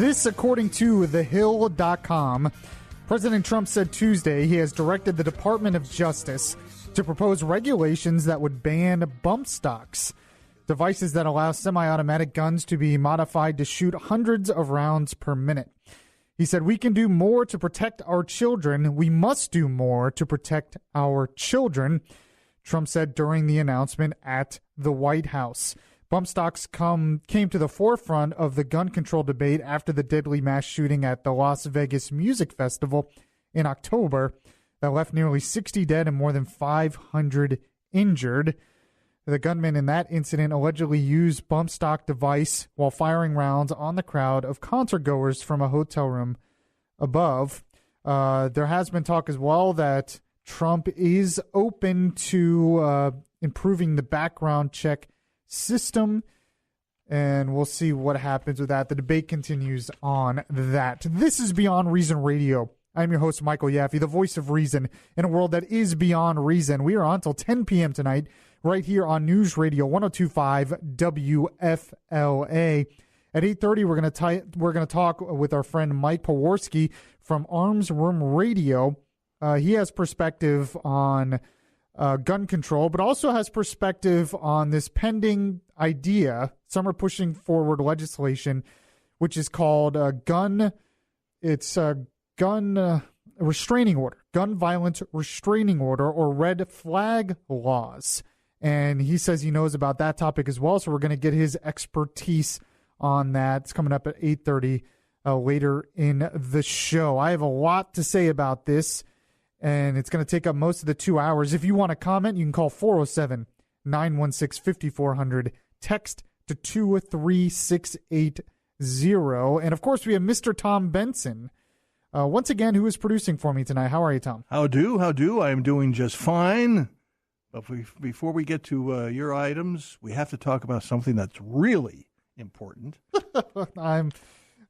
This, according to TheHill.com, President Trump said Tuesday he has directed the Department of Justice to propose regulations that would ban bump stocks, devices that allow semi-automatic guns to be modified to shoot hundreds of rounds per minute. He said, "We can do more to protect our children. We must do more to protect our children," Trump said during the announcement at the White House. Bump stocks came to the forefront of the gun control debate after the deadly mass shooting at the Las Vegas Music Festival in October that left nearly 60 dead and more than 500 injured. The gunman in that incident allegedly used bump stock device while firing rounds on the crowd of concertgoers from a hotel room above. There has been talk as well that Trump is open to improving the background check system, and we'll see what happens with that. The debate continues on that. This is Beyond Reason Radio. I'm your host, Michael Yaffee, the voice of reason in a world that is beyond reason. We are on until 10 p.m. tonight, right here on News Radio 102.5 WFLA. At 8:30, we're going to talk with our friend Mike Pewarski from Arms Room Radio. He has perspective on gun control, but also has perspective on this pending idea. Some are pushing forward legislation, which is called gun restraining order, gun violence restraining order, or red flag laws. And he says he knows about that topic as well, so we're going to get his expertise on that. It's coming up at 8:30 later in the show. I have a lot to say about this, and it's going to take up most of the 2 hours. If you want to comment, you can call 407-916-5400, text to 23680. And, of course, we have Mr. Tom Benson, once again, who is producing for me tonight. How are you, Tom? How do? I am doing just fine. But before we get to your items, we have to talk about something that's really important. I'm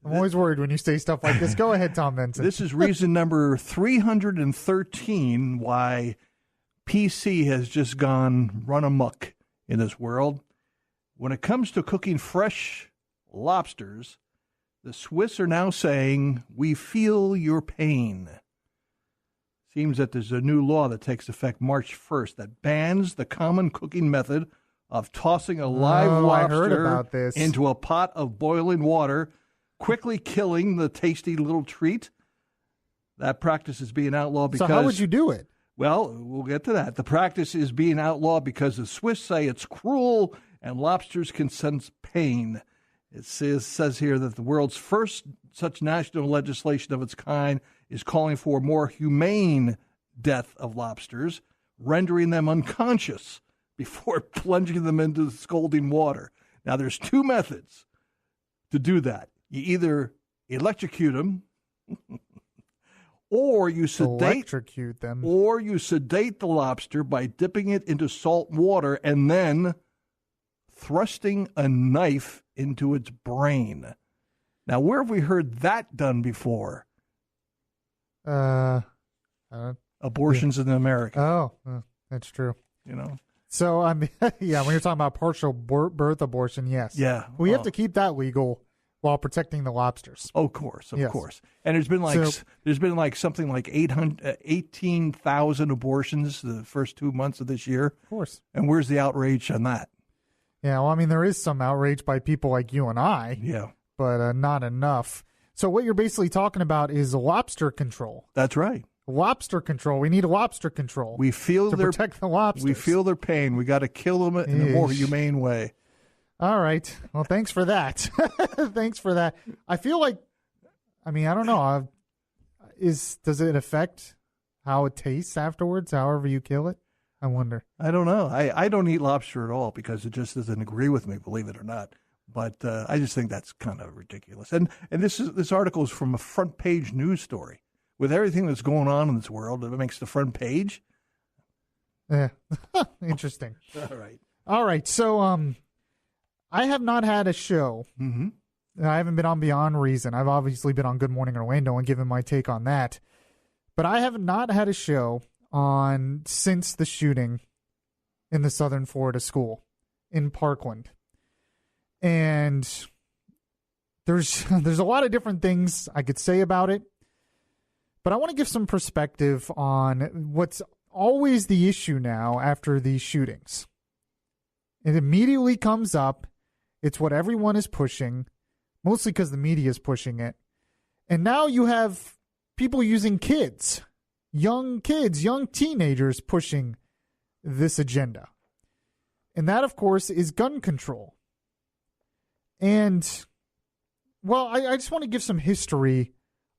always worried when you say stuff like this. Go ahead, Tom Benson. This is reason number 313 why PC has just run amok in this world. When it comes to cooking fresh lobsters, the Swiss are now saying, "We feel your pain." Seems that there's a new law that takes effect March 1st that bans the common cooking method of tossing a live lobster into a pot of boiling water, quickly killing the tasty little treat. That practice is being outlawed because... So how would you do it? Well, we'll get to that. The practice is being outlawed because the Swiss say it's cruel and lobsters can sense pain. It says here that the world's first such national legislation of its kind is calling for more humane death of lobsters, rendering them unconscious before plunging them into the scalding water. Now, there's two methods to do that. You either electrocute them, or you sedate the lobster by dipping it into salt water and then thrusting a knife into its brain. Now, where have we heard that done before? Abortions in America. Oh, that's true. You know. So, I mean, yeah, when you're talking about partial birth abortion, yes. Yeah. We have to keep that legal while protecting the lobsters. Of course. And there's been something like 18,000 abortions the first 2 months of this year. Of course. And where's the outrage on that? Yeah, well, I mean, there is some outrage by people like you and I. Yeah. But not enough. So what you're basically talking about is lobster control. That's right. Lobster control. We need lobster control. We feel to protect the lobsters. We feel their pain. We got to kill them in a more humane way. All right. Well, thanks for that. Thanks for that. I feel like, I mean, I don't know. Does it affect how it tastes afterwards, however you kill it? I wonder. I don't know. I don't eat lobster at all because it just doesn't agree with me, believe it or not. But I just think that's kind of ridiculous. And this article is from a front page news story. With everything that's going on in this world, it makes the front page. Yeah. Interesting. All right. So I have not had a show. Mm-hmm. I haven't been on Beyond Reason. I've obviously been on Good Morning Orlando and given my take on that. But I have not had a show since the shooting in the Southern Florida school in Parkland. And there's a lot of different things I could say about it, but I want to give some perspective on what's always the issue now after these shootings. It immediately comes up. It's what everyone is pushing, mostly because the media is pushing it. And now you have people using kids, young teenagers pushing this agenda. And that, of course, is gun control. And, well, I just want to give some history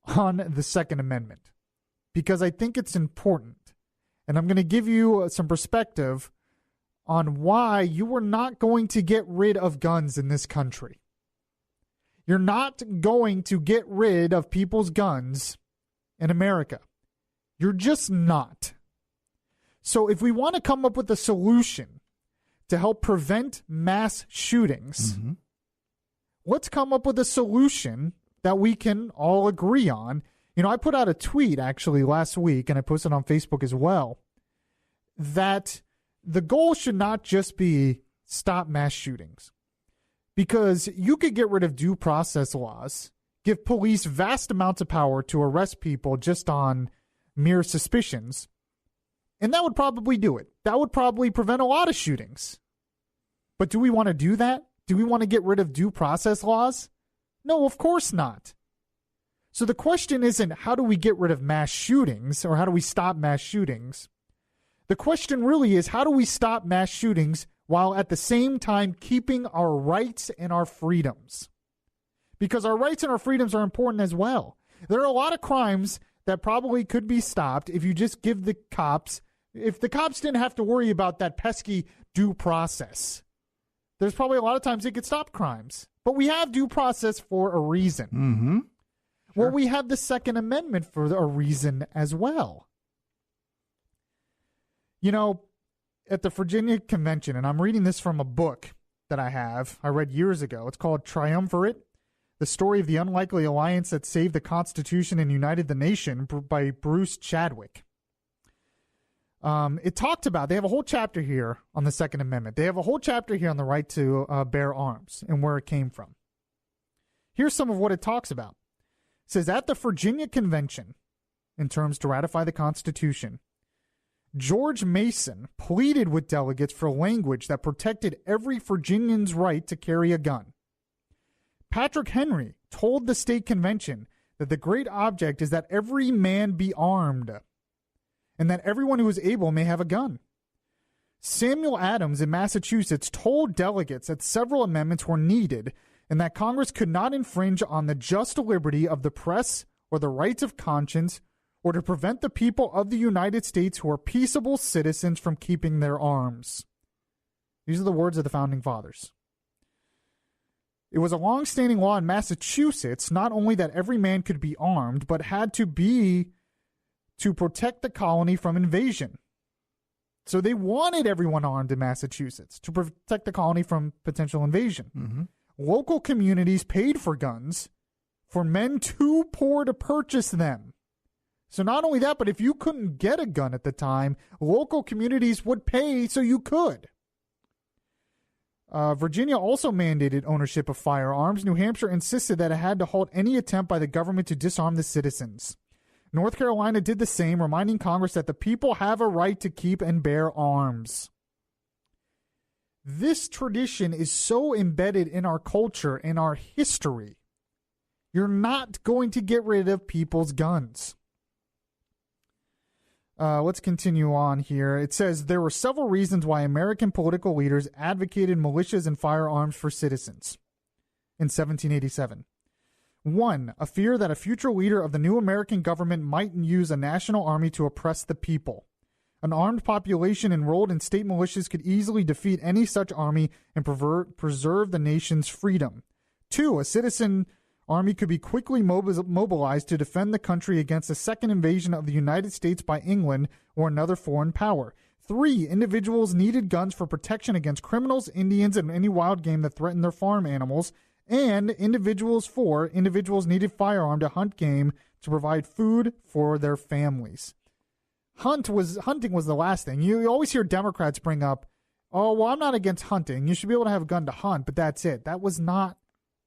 on the Second Amendment because I think it's important. And I'm going to give you some perspective on why you are not going to get rid of guns in this country. You're not going to get rid of people's guns in America. You're just not. So if we want to come up with a solution to help prevent mass shootings, let's come up with a solution that we can all agree on. You know, I put out a tweet actually last week, and I posted on Facebook as well, that the goal should not just be stop mass shootings. Because you could get rid of due process laws, give police vast amounts of power to arrest people just on mere suspicions, and that would probably do it. That would probably prevent a lot of shootings. But do we want to do that? Do we want to get rid of due process laws? No, of course not. So the question isn't how do we get rid of mass shootings or how do we stop mass shootings? The question really is how do we stop mass shootings while at the same time keeping our rights and our freedoms? Because our rights and our freedoms are important as well. There are a lot of crimes that probably could be stopped if you just give the cops, if the cops didn't have to worry about that pesky due process. There's probably a lot of times they could stop crimes. But we have due process for a reason. Mm-hmm. Sure. Well, we have the Second Amendment for a reason as well. You know, at the Virginia Convention, and I'm reading this from a book that I read years ago. It's called Triumvirate, The Story of the Unlikely Alliance That Saved the Constitution and United the Nation by Bruce Chadwick. It talked about, they have a whole chapter here on the Second Amendment. They have a whole chapter here on the right to bear arms and where it came from. Here's some of what it talks about. It says, at the Virginia Convention, in terms to ratify the Constitution, George Mason pleaded with delegates for language that protected every Virginian's right to carry a gun. Patrick Henry told the state convention that the great object is that every man be armed, and that everyone who is able may have a gun. Samuel Adams in Massachusetts told delegates that several amendments were needed and that Congress could not infringe on the just liberty of the press or the rights of conscience or to prevent the people of the United States who are peaceable citizens from keeping their arms. These are the words of the Founding Fathers. It was a long-standing law in Massachusetts not only that every man could be armed, but had to be to protect the colony from invasion. So they wanted everyone armed in Massachusetts to protect the colony from potential invasion. Mm-hmm. Local communities paid for guns for men too poor to purchase them. So not only that, but if you couldn't get a gun at the time, local communities would pay so you could. Virginia also mandated ownership of firearms. New Hampshire insisted that it had to halt any attempt by the government to disarm the citizens. North Carolina did the same, reminding Congress that the people have a right to keep and bear arms. This tradition is so embedded in our culture and our history. You're not going to get rid of people's guns. Let's continue on here. It says there were several reasons why American political leaders advocated militias and firearms for citizens in 1787. 1. A fear that a future leader of the new American government might use a national army to oppress the people. An armed population enrolled in state militias could easily defeat any such army and preserve the nation's freedom. 2. A citizen army could be quickly mobilized to defend the country against a second invasion of the United States by England or another foreign power. 3. Individuals needed guns for protection against criminals, Indians, and any wild game that threatened their farm animals. And individuals needed firearm to hunt game to provide food for their families. Hunting was the last thing. You always hear Democrats bring up, oh, well, I'm not against hunting. You should be able to have a gun to hunt, but that's it. That was not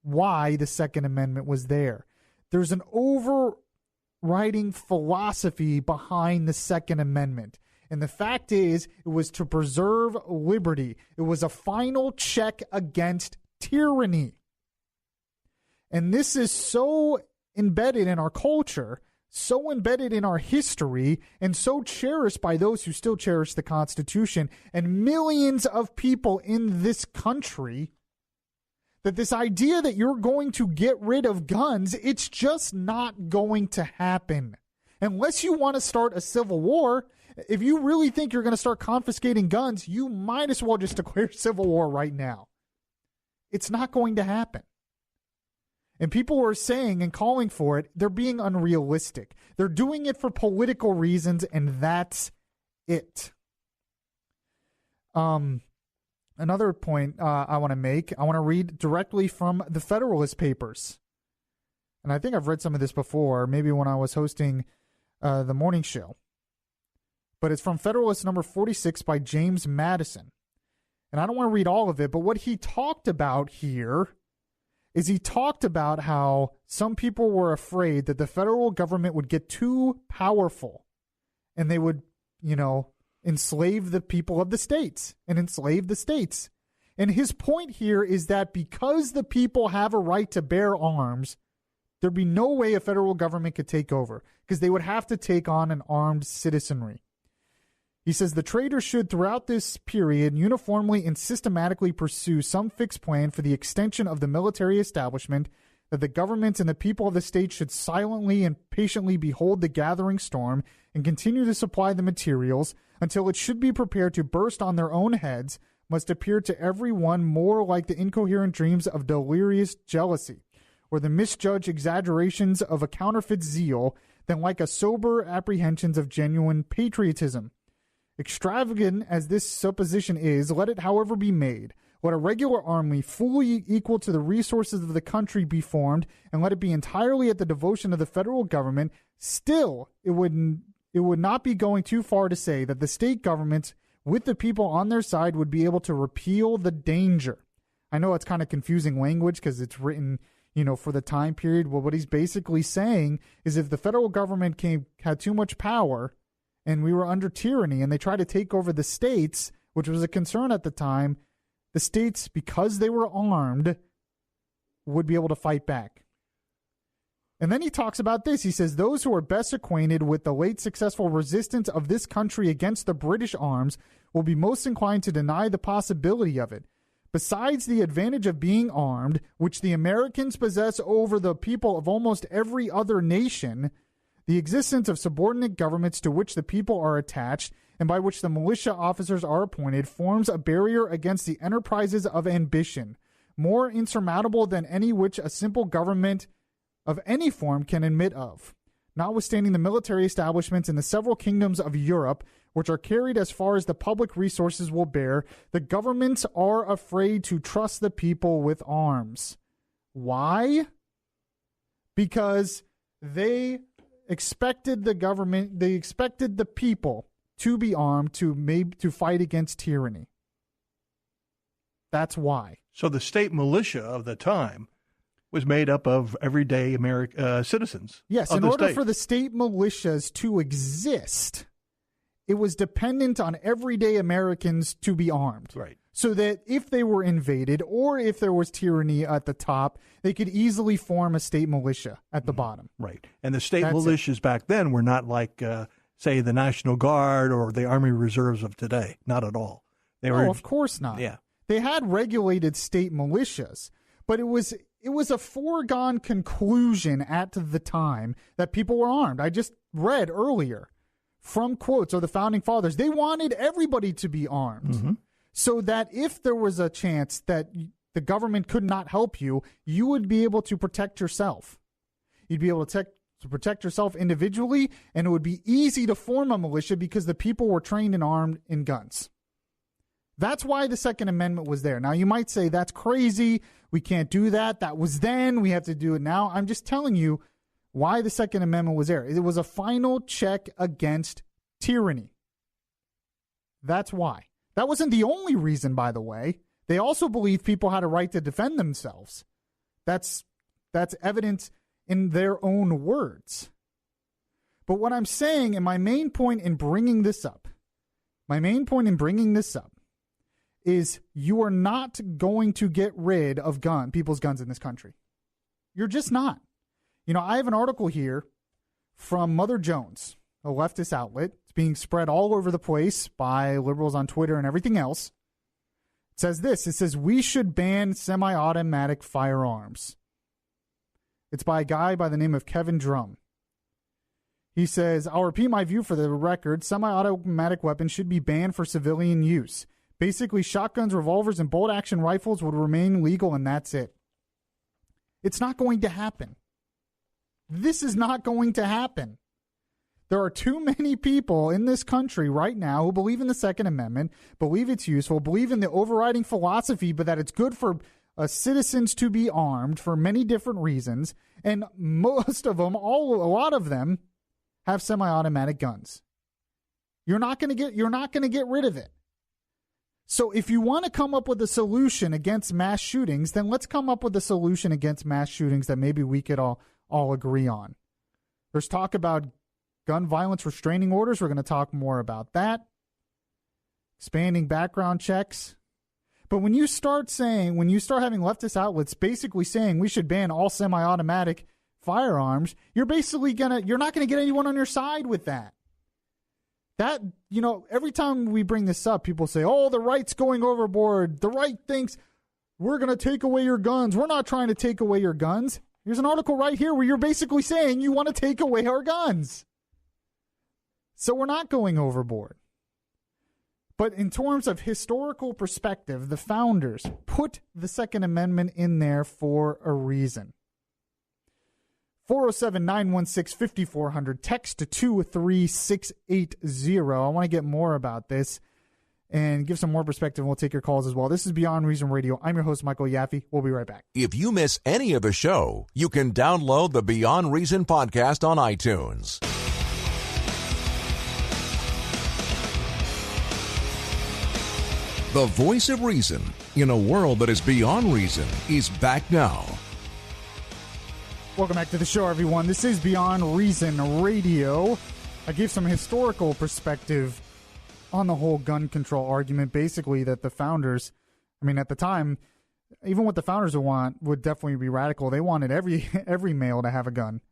why the Second Amendment was there. There's an overriding philosophy behind the Second Amendment. And the fact is, it was to preserve liberty. It was a final check against tyranny. And this is so embedded in our culture, so embedded in our history, and so cherished by those who still cherish the Constitution and millions of people in this country, that this idea that you're going to get rid of guns, it's just not going to happen. Unless you want to start a civil war, if you really think you're going to start confiscating guns, you might as well just declare civil war right now. It's not going to happen. And people who are saying and calling for it, they're being unrealistic. They're doing it for political reasons, and that's it. Another point I want to make, I want to read directly from the Federalist Papers. And I think I've read some of this before, maybe when I was hosting the morning show. But it's from Federalist number 46 by James Madison. And I don't want to read all of it, but what he talked about here is he talked about how some people were afraid that the federal government would get too powerful and they would, enslave the people of the states and enslave the states. And his point here is that because the people have a right to bear arms, there'd be no way a federal government could take over because they would have to take on an armed citizenry. He says the traders should, throughout this period, uniformly and systematically pursue some fixed plan for the extension of the military establishment, that the government and the people of the state should silently and patiently behold the gathering storm and continue to supply the materials until it should be prepared to burst on their own heads, must appear to every one more like the incoherent dreams of delirious jealousy, or the misjudged exaggerations of a counterfeit zeal, than like a sober apprehensions of genuine patriotism. Extravagant as this supposition is, let it however be made. Let a regular army fully equal to the resources of the country be formed, and let it be entirely at the devotion of the federal government. Still, it would not be going too far to say that the state governments, with the people on their side, would be able to repeal the danger. I know it's kind of confusing language because it's written, for the time period. Well, what he's basically saying is if the federal government had too much power and we were under tyranny and they tried to take over the states, which was a concern at the time, the states, because they were armed, would be able to fight back. And then he talks about this. He says, those who are best acquainted with the late successful resistance of this country against the British arms will be most inclined to deny the possibility of it. Besides the advantage of being armed, which the Americans possess over the people of almost every other nation, the existence of subordinate governments to which the people are attached and by which the militia officers are appointed forms a barrier against the enterprises of ambition, more insurmountable than any which a simple government of any form can admit of. Notwithstanding the military establishments in the several kingdoms of Europe, which are carried as far as the public resources will bear, the governments are afraid to trust the people with arms. Why? Because they expected the people to be armed to fight against tyranny. That's why. So the state militia of the time was made up of everyday citizens. Yes, in order for the state militias to exist, it was dependent on everyday Americans to be armed. Right. So that if they were invaded or if there was tyranny at the top, they could easily form a state militia at the bottom. Right. And the state militias back then were not like, say, the National Guard or the Army Reserves of today. Not at all. No, of course not. Yeah. They had regulated state militias, but it was a foregone conclusion at the time that people were armed. I just read earlier from quotes of the Founding Fathers. They wanted everybody to be armed so that if there was a chance that the government could not help you, you would be able to protect yourself. You'd be able to protect yourself individually, and it would be easy to form a militia because the people were trained and armed in guns. That's why the Second Amendment was there. Now, you might say, that's crazy. We can't do that. That was then. We have to do it now. I'm just telling you why the Second Amendment was there. It was a final check against tyranny. That's why. That wasn't the only reason, by the way. They also believed people had a right to defend themselves. That's evident in their own words. But what I'm saying, and my main point in bringing this up, is you are not going to get rid of people's guns in this country. You're just not. You know, I have an article here from Mother Jones, a leftist outlet. It's being spread all over the place by liberals on Twitter and everything else. It says this. It says, we should ban semi-automatic firearms. It's by a guy by the name of Kevin Drum. He says, I'll repeat my view for the record. Semi-automatic weapons should be banned for civilian use. Basically, shotguns, revolvers, and bolt-action rifles would remain legal, and that's it. It's not going to happen. This is not going to happen. There are too many people in this country right now who believe in the Second Amendment, believe it's useful, believe in the overriding philosophy, but that it's good for citizens to be armed for many different reasons, and most of them, a lot of them, have semi-automatic guns. You're not going to get rid of it. So if you want to come up with a solution against mass shootings, then let's come up with a solution against mass shootings that maybe we could all agree on. There's talk about gun violence restraining orders. We're going to talk more about that. Expanding background checks. But when you start having leftist outlets basically saying we should ban all semi-automatic firearms, you're not going to get anyone on your side with that. That, every time we bring this up, people say, oh, the right's going overboard. The right thinks we're going to take away your guns. We're not trying to take away your guns. Here's an article right here where you're basically saying you want to take away our guns. So we're not going overboard. But in terms of historical perspective, the founders put the Second Amendment in there for a reason. 407-916-5400. Text to 23680. I want to get more about this and give some more perspective, and we'll take your calls as well. This is Beyond Reason Radio. I'm your host, Michael Yaffee. We'll be right back. If you miss any of the show, you can download the Beyond Reason podcast on iTunes. The voice of reason in a world that is beyond reason is back now. Welcome back to the show, everyone. This is Beyond Reason Radio. I gave some historical perspective on the whole gun control argument. Basically, that the founders, at the time, even what the founders would want would definitely be radical. They wanted every male to have a gun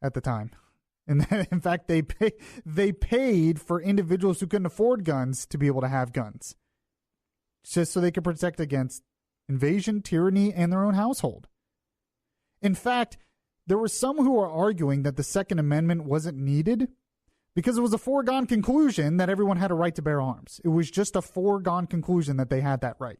at the time. And in fact, they paid for individuals who couldn't afford guns to be able to have guns, just so they could protect against invasion, tyranny, and their own household. In fact, there were some who were arguing that the Second Amendment wasn't needed because it was a foregone conclusion that everyone had a right to bear arms. It was just a foregone conclusion that they had that right.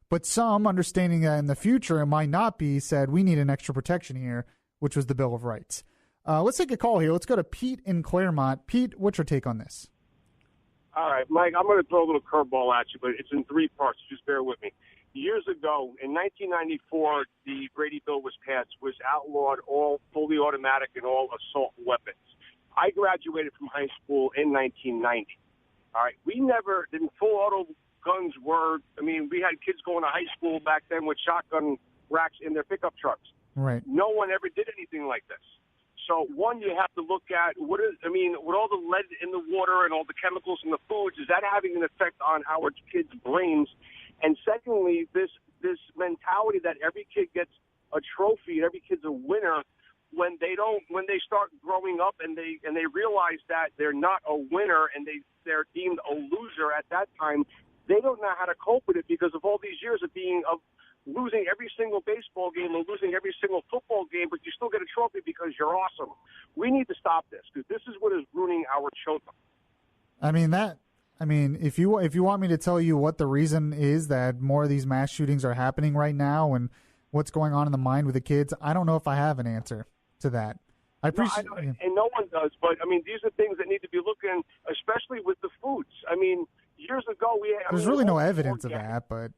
But some, understanding that in the future it might not be, said we need an extra protection here, which was the Bill of Rights. Let's take a call here. Let's go to Pete in Claremont. Pete, what's your take on this? All right, Mike, I'm going to throw a little curveball at you, but it's in three parts. Just bear with me. Years ago, in 1994, the Brady Bill was passed, was outlawed all fully automatic and all assault weapons. I graduated from high school in 1990. All right, then full auto guns were, we had kids going to high school back then with shotgun racks in their pickup trucks. Right. No one ever did anything like this. So, one, you have to look at with all the lead in the water and all the chemicals in the foods, is that having an effect on our kids' brains? And secondly, this mentality that every kid gets a trophy and every kid's a winner, when they start growing up and they realize that they're not a winner and they're deemed a loser at that time, they don't know how to cope with it because of all these years of losing every single baseball game and losing every single football game, but you still get a trophy because you're awesome. We need to stop this because this is what is ruining our children. If you want me to tell you what the reason is that more of these mass shootings are happening right now and what's going on in the mind with the kids, I don't know if I have an answer to that. I appreciate and no one does, but these are things that need to be looking, especially with the foods. Years ago there's really no evidence of that, but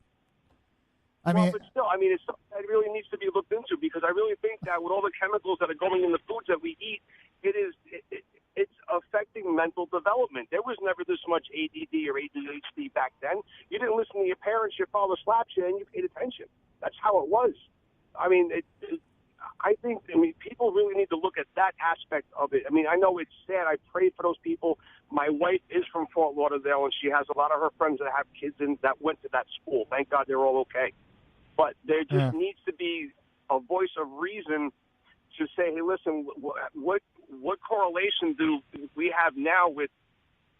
but still, it's something that really needs to be looked into because I really think that with all the chemicals that are going in the foods that we eat, it's affecting mental development. There was never this much ADD or ADHD back then. You didn't listen to your parents, your father slapped you, and you paid attention. That's how it was. I mean, I think people really need to look at that aspect of it. I mean, I know it's sad. I pray for those people. My wife is from Fort Lauderdale, and she has a lot of her friends that have kids that went to that school. Thank God they're all okay. But there just needs to be a voice of reason to say, hey, listen, what correlation do we have now with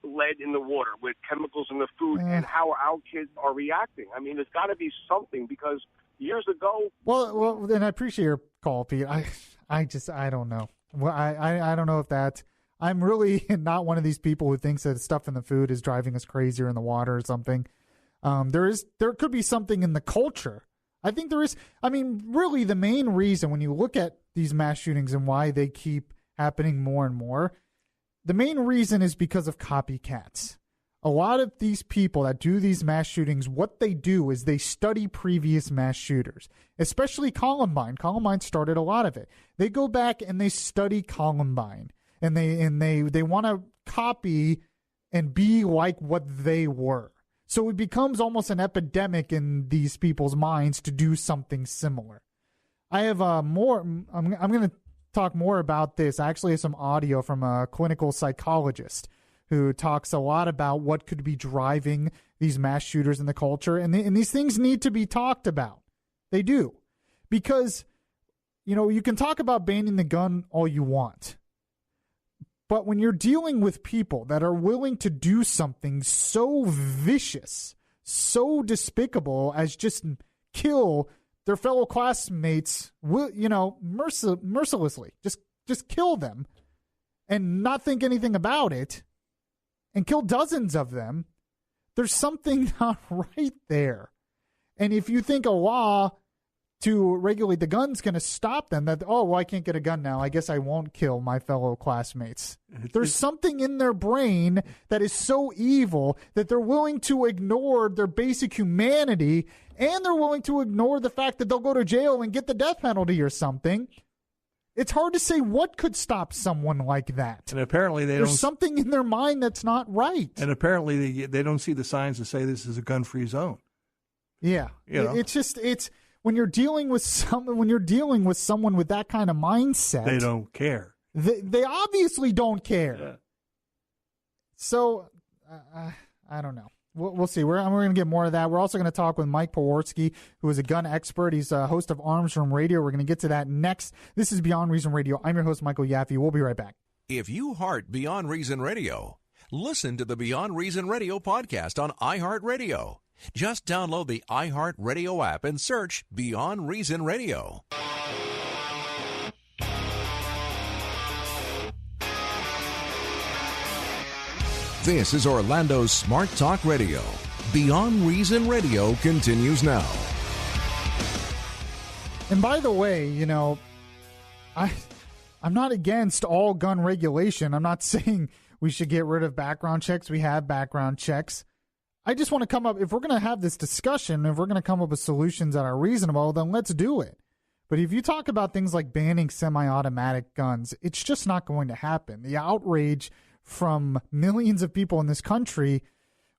lead in the water, with chemicals in the food, and how our kids are reacting? I mean, there's got to be something, because years ago. Well, and I appreciate your call, Pete. I don't know. Well, I don't know if that. I'm really not one of these people who thinks that stuff in the food is driving us crazy or in the water or something. There could be something in the culture. I think there is. I mean, really, the main reason when you look at these mass shootings and why they keep happening more and more, the main reason is because of copycats. A lot of these people that do these mass shootings, what they do is they study previous mass shooters, especially Columbine. Columbine started a lot of it. They go back and they study Columbine, and they want to copy and be like what they were. So it becomes almost an epidemic in these people's minds to do something similar. I have more. I'm going to talk more about this. I actually have some audio from a clinical psychologist who talks a lot about what could be driving these mass shooters in the culture. And these things need to be talked about. They do. Because, you can talk about banning the gun all you want. But when you're dealing with people that are willing to do something so vicious, so despicable as just kill their fellow classmates, mercilessly, just kill them and not think anything about it, and kill dozens of them, there's something not right there. And if you think a law to regulate the gun's going to stop them, that, I can't get a gun now, I guess I won't kill my fellow classmates. There's something in their brain that is so evil that they're willing to ignore their basic humanity, and they're willing to ignore the fact that they'll go to jail and get the death penalty or something. It's hard to say what could stop someone like that. And apparently there's something in their mind that's not right. And apparently they don't see the signs that say this is a gun-free zone. Yeah. It's when you're dealing with someone with that kind of mindset, they don't care. They obviously don't care. Yeah. So I don't know. We'll see. We're going to get more of that. We're also going to talk with Mike Pewarski, who is a gun expert. He's a host of Arms Room Radio. We're going to get to that next. This is Beyond Reason Radio. I'm your host, Michael Yaffee. We'll be right back. If you heart Beyond Reason Radio, listen to the Beyond Reason Radio podcast on iHeartRadio. Just download the iHeartRadio app and search Beyond Reason Radio. This is Orlando's Smart Talk Radio. Beyond Reason Radio continues now. And by the way, I'm not against all gun regulation. I'm not saying we should get rid of background checks. We have background checks. I just want to come up, if we're going to have this discussion, if we're going to come up with solutions that are reasonable, then let's do it. But if you talk about things like banning semi-automatic guns, it's just not going to happen. The outrage from millions of people in this country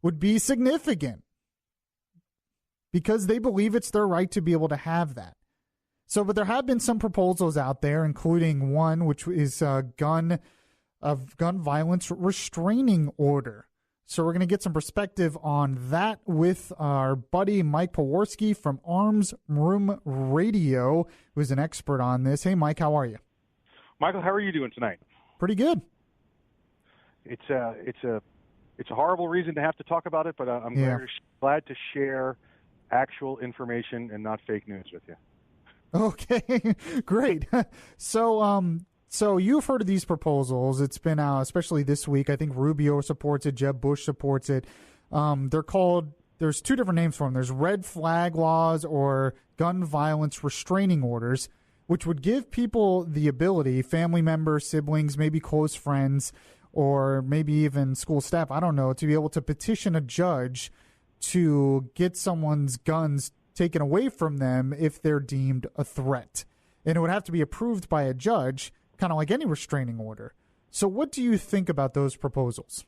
would be significant because they believe it's their right to be able to have that. So, but there have been some proposals out there, including one which is a gun violence restraining order. So we're going to get some perspective on that with our buddy Mike Pewarski from Arms Room Radio, who is an expert on this. Hey, Mike, how are you? Michael, how are you doing tonight? Pretty good. It's a horrible reason to have to talk about it, but I'm glad to share actual information and not fake news with you. Okay, great. So you've heard of these proposals. It's been out, especially this week. I think Rubio supports it. Jeb Bush supports it. There's two different names for them. There's red flag laws or gun violence restraining orders, which would give people the ability, family members, siblings, maybe close friends, or maybe even school staff, I don't know, to be able to petition a judge to get someone's guns taken away from them if they're deemed a threat. And it would have to be approved by a judge, kind of like any restraining order. So what do you think about those proposals?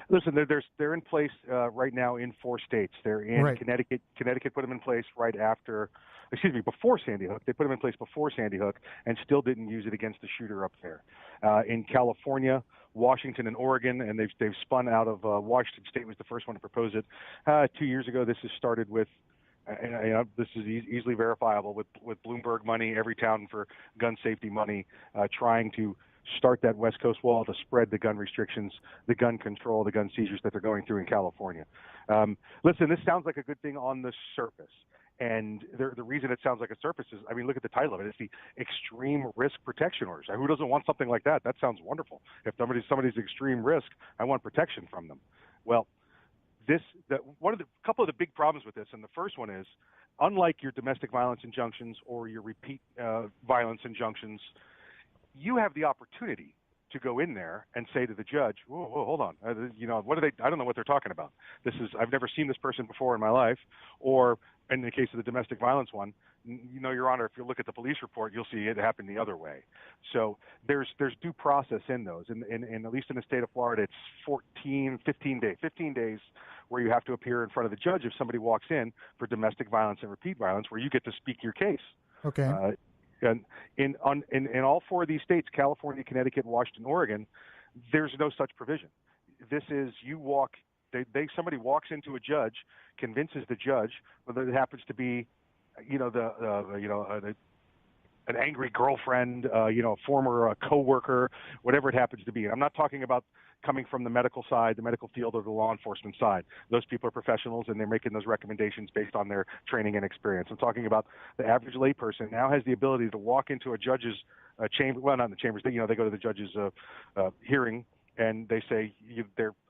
Listen, they're in place right now in 4 states. They're in Connecticut. Connecticut put them in place before Sandy Hook. They put them in place before Sandy Hook and still didn't use it against the shooter up there. In California, Washington, and Oregon, and they've spun out of Washington State was the first one to propose it 2 years ago. This has started with. This is easily verifiable with Bloomberg money, every town for gun safety money, trying to start that West Coast wall to spread the gun restrictions, the gun control, the gun seizures that they're going through in California. Listen, this sounds like a good thing on the surface. And the reason it sounds like a surface is, look at the title of it. It's the Extreme Risk Protection Orders. Who doesn't want something like that? That sounds wonderful. If somebody's extreme risk, I want protection from them. Well, couple of the big problems with this, and the first one is, unlike your domestic violence injunctions or your repeat violence injunctions, you have the opportunity to go in there and say to the judge, whoa, hold on, what are they? I don't know what they're talking about. I've never seen this person before in my life. Or in the case of the domestic violence one, Your Honor, if you look at the police report, you'll see it happened the other way. So there's due process in those. And at least in the state of Florida, it's 15 days where you have to appear in front of the judge if somebody walks in for domestic violence and repeat violence, where you get to speak your case. Okay. And in all 4 of these states, California, Connecticut, Washington, Oregon, there's no such provision. This is somebody walks into a judge, convinces the judge, whether it happens to be, an angry girlfriend, a former coworker, whatever it happens to be. I'm not talking about coming from the medical side, the medical field, or the law enforcement side. Those people are professionals, and they're making those recommendations based on their training and experience. I'm talking about the average layperson now has the ability to walk into a judge's chamber. Well, not in the chambers. They go to the judge's hearing, and they say,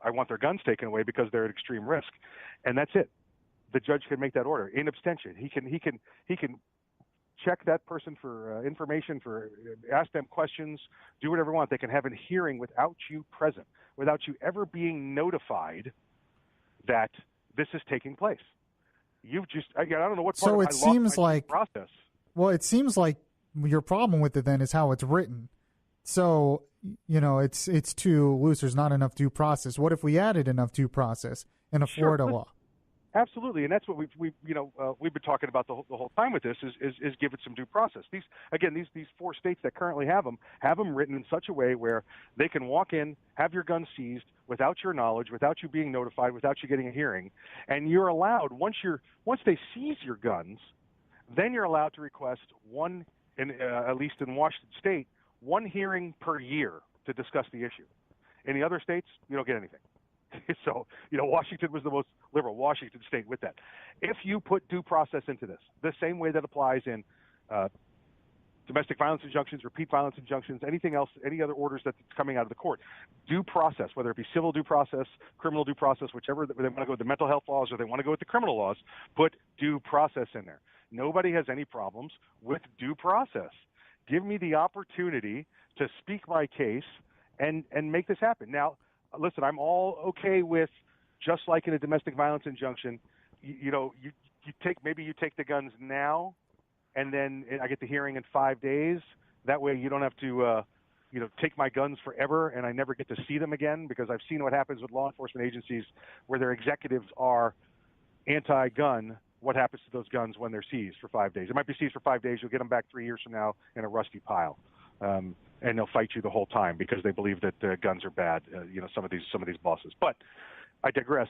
I want their guns taken away because they're at extreme risk, and that's it. The judge can make that order in abstention. He can check that person for information, ask them questions, do whatever you want. They can have a hearing without you present, without you ever being notified that this is taking place. You've just, I don't know what part of my process. Well, it seems like your problem with it then is how it's written. So, it's too loose. There's not enough due process. What if we added enough due process in a Florida law? Absolutely, and that's what we've been talking about the whole time with this is give it some due process. These 4 states that currently have them written in such a way where they can walk in, have your guns seized without your knowledge, without you being notified, without you getting a hearing, and you're allowed once they seize your guns, then you're allowed to request one, at least in Washington State, 1 hearing per year to discuss the issue. In the other states, you don't get anything. So, Washington was the most liberal, Washington State with that. If you put due process into this, the same way that applies in domestic violence injunctions, repeat violence injunctions, anything else, any other orders that's coming out of the court, due process, whether it be civil due process, criminal due process, whichever, they want to go with the mental health laws or they want to go with the criminal laws, put due process in there. Nobody has any problems with due process. Give me the opportunity to speak my case and make this happen. Now, listen, I'm all okay with, just like in a domestic violence injunction, you take the guns now, and then I get the hearing in 5 days. That way, you don't have to, take my guns forever, and I never get to see them again, because I've seen what happens with law enforcement agencies where their executives are anti-gun. What happens to those guns when they're seized for 5 days? It might be seized for 5 days. You'll get them back 3 years from now in a rusty pile. And they'll fight you the whole time because they believe that guns are bad. Some of these bosses. But I digress.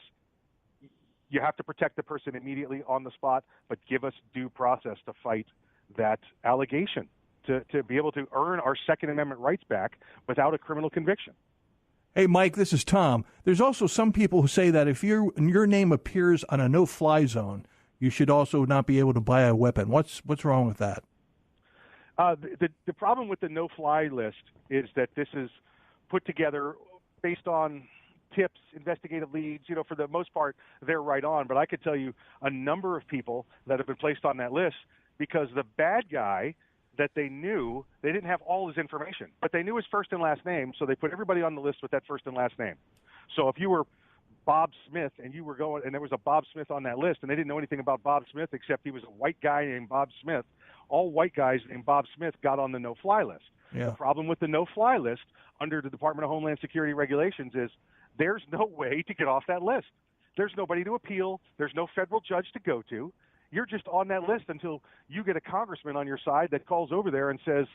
You have to protect the person immediately on the spot, but give us due process to fight that allegation, to be able to earn our Second Amendment rights back without a criminal conviction. Hey, Mike, this is Tom. There's also some people who say that if your name appears on a no-fly zone, you should also not be able to buy a weapon. What's wrong with that? The problem with the no-fly list is that this is put together based on tips, investigative leads. For the most part, they're right on. But I could tell you a number of people that have been placed on that list because the bad guy that they knew, they didn't have all his information, but they knew his first and last name, so they put everybody on the list with that first and last name. So if you were Bob Smith and you were going, and there was a Bob Smith on that list, and they didn't know anything about Bob Smith except he was a white guy named Bob Smith, all white guys named Bob Smith got on the no-fly list. Yeah. The problem with the no-fly list under the Department of Homeland Security regulations is there's no way to get off that list. There's nobody to appeal. There's no federal judge to go to. You're just on that list until you get a congressman on your side that calls over there and says,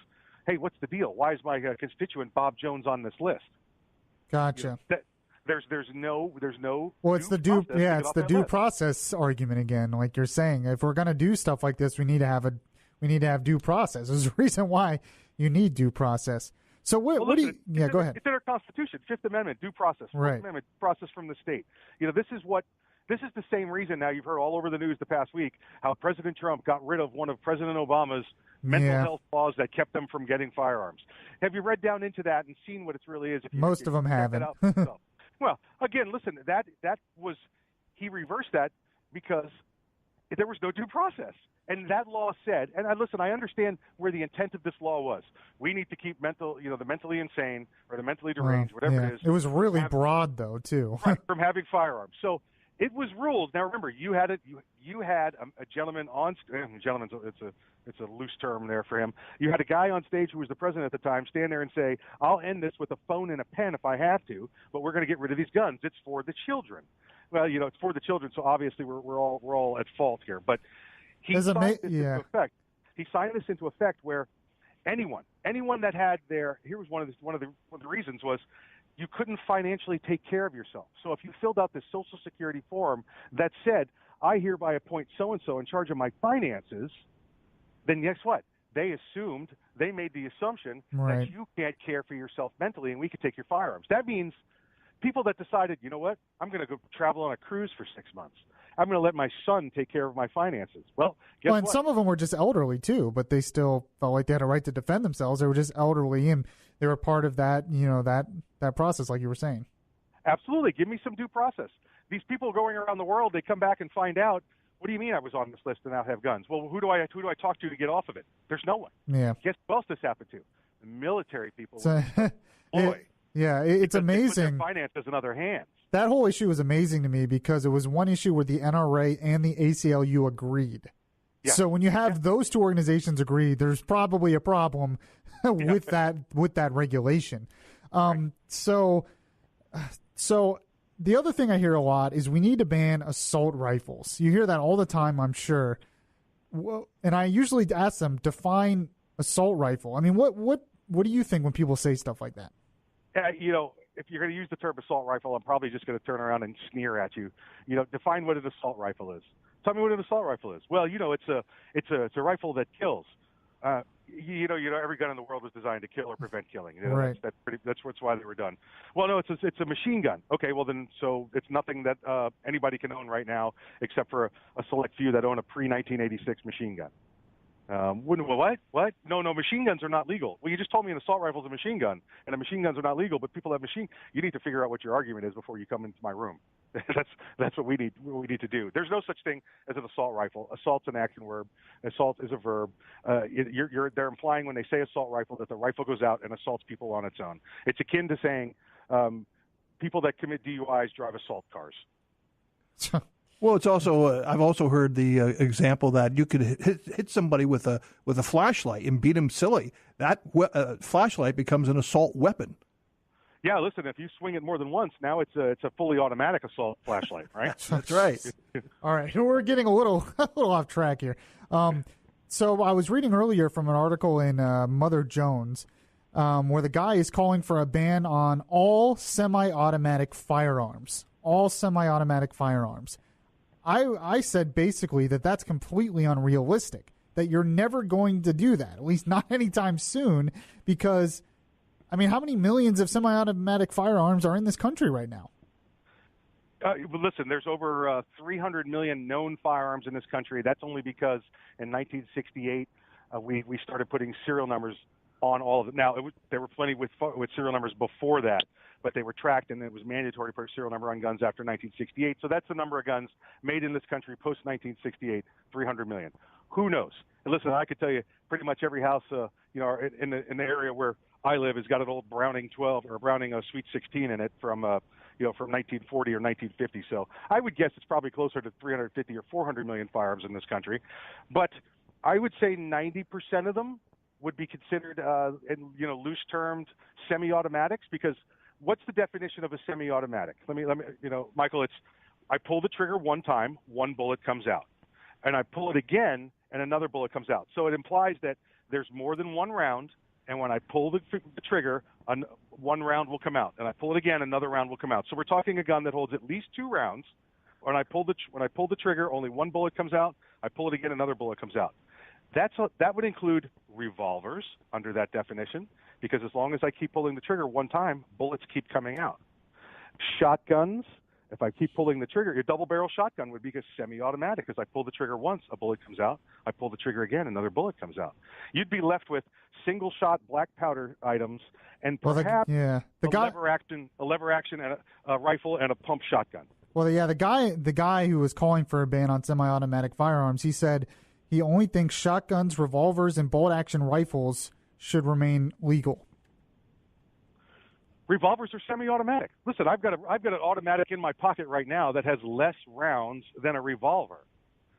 hey, what's the deal? Why is my constituent Bob Jones on this list? Gotcha. There's no. Well, it's the due process argument again. Like you're saying, if we're going to do stuff like this, we need to have due process. There's a reason why you need due process. So what do you? Yeah, go ahead. It's in our Constitution, Fifth Amendment, due process. Right. Fourth Amendment, process from the state. This is the same reason now you've heard all over the news the past week how President Trump got rid of one of President Obama's mental health laws that kept them from getting firearms. Have you read down into that and seen what it really is? Most of them haven't. Well, again, listen, that was he reversed that because there was no due process. And that law said, and I understand where the intent of this law was. We need to keep the mentally insane or the mentally deranged, whatever it is. It was really broad, though, too. Right, from having firearms. So it was ruled. Now, remember, you had a gentleman on gentleman's it's a loose term there for him. You had a guy on stage who was the president at the time stand there and say, I'll end this with a phone and a pen if I have to, but we're going to get rid of these guns. It's for the children. Well, it's for the children, so obviously we're all at fault here. But he signed this into effect. He signed this into effect where anyone that had here was one of the reasons was you couldn't financially take care of yourself. So if you filled out this Social Security form that said, I hereby appoint so-and-so in charge of my finances, then guess what? They made the assumption that you can't care for yourself mentally and we could take your firearms. That means people that decided, you know what, I'm going to go travel on a cruise for 6 months. I'm going to let my son take care of my finances. Well, guess and what? Some of them were just elderly, too, but they still felt like they had a right to defend themselves. They were just elderly, and they were part of that, that process, like you were saying. Absolutely. Give me some due process. These people going around the world, they come back and find out, what do you mean I was on this list and now have guns? Well, who do I talk to get off of it? There's no one. Yeah. Guess who else this happened to? The military people. It's amazing. Their finances in other hands. That whole issue was amazing to me because it was one issue where the NRA and the ACLU agreed. Yeah. So when you have those two organizations agree, there's probably a problem with that regulation. So the other thing I hear a lot is we need to ban assault rifles. You hear that all the time, I'm sure. And I usually ask them, define assault rifle. I mean, what do you think when people say stuff like that? If you're going to use the term assault rifle, I'm probably just going to turn around and sneer at you. Define what an assault rifle is. Tell me what an assault rifle is. Well, it's a rifle that kills. Every gun in the world was designed to kill or prevent killing. Right. That's why they were done. Well, no, it's a machine gun. Okay, well then, so it's nothing that anybody can own right now except for a select few that own a pre-1986 machine gun. What? No, machine guns are not legal. Well, you just told me an assault rifle is a machine gun, and machine guns are not legal, but people have You need to figure out what your argument is before you come into my room. That's what we need to do. There's no such thing as an assault rifle. Assault's an action verb. Assault is a verb. They're implying when they say assault rifle that the rifle goes out and assaults people on its own. It's akin to saying people that commit DUIs drive assault cars. Well, it's also I've also heard the example that you could hit somebody with a flashlight and beat him silly. That flashlight becomes an assault weapon. Yeah, listen, if you swing it more than once, now it's a fully automatic assault flashlight, right? That's right. All right, we're getting a little off track here. So I was reading earlier from an article in Mother Jones where the guy is calling for a ban on all semi-automatic firearms. All semi-automatic firearms. I said basically that's completely unrealistic, that you're never going to do that, at least not anytime soon, because, I mean, how many millions of semi-automatic firearms are in this country right now? Listen, there's over 300 million known firearms in this country. That's only because in 1968 we started putting serial numbers on all of them. Now, there were plenty with serial numbers before that, but they were tracked, and it was mandatory to put a serial number on guns after 1968. So that's the number of guns made in this country post-1968, 300 million. Who knows? And listen, I could tell you pretty much every house in the area where I live has got an old Browning 12 or Browning Sweet 16 in it from 1940 or 1950. So I would guess it's probably closer to 350 or 400 million firearms in this country. But I would say 90% of them would be considered, loose-termed semi-automatics, because what's the definition of a semi-automatic? Let me, Michael, it's I pull the trigger one time, one bullet comes out. And I pull it again, and another bullet comes out. So it implies that there's more than one round, and when I pull the trigger, one round will come out. And I pull it again, another round will come out. So we're talking a gun that holds at least 2 rounds. When I pull the trigger, only one bullet comes out. I pull it again, another bullet comes out. That would include revolvers under that definition, because as long as I keep pulling the trigger one time, bullets keep coming out. Shotguns, if I keep pulling the trigger, a double-barrel shotgun would be a semi-automatic, because I pull the trigger once, a bullet comes out. I pull the trigger again, another bullet comes out. You'd be left with single-shot black powder items and perhaps a lever action and a rifle and a pump shotgun. Well, yeah, the guy who was calling for a ban on semi-automatic firearms, he said he only thinks shotguns, revolvers, and bolt-action rifles should remain legal. Revolvers are semi-automatic. Listen, I've got an automatic in my pocket right now that has less rounds than a revolver.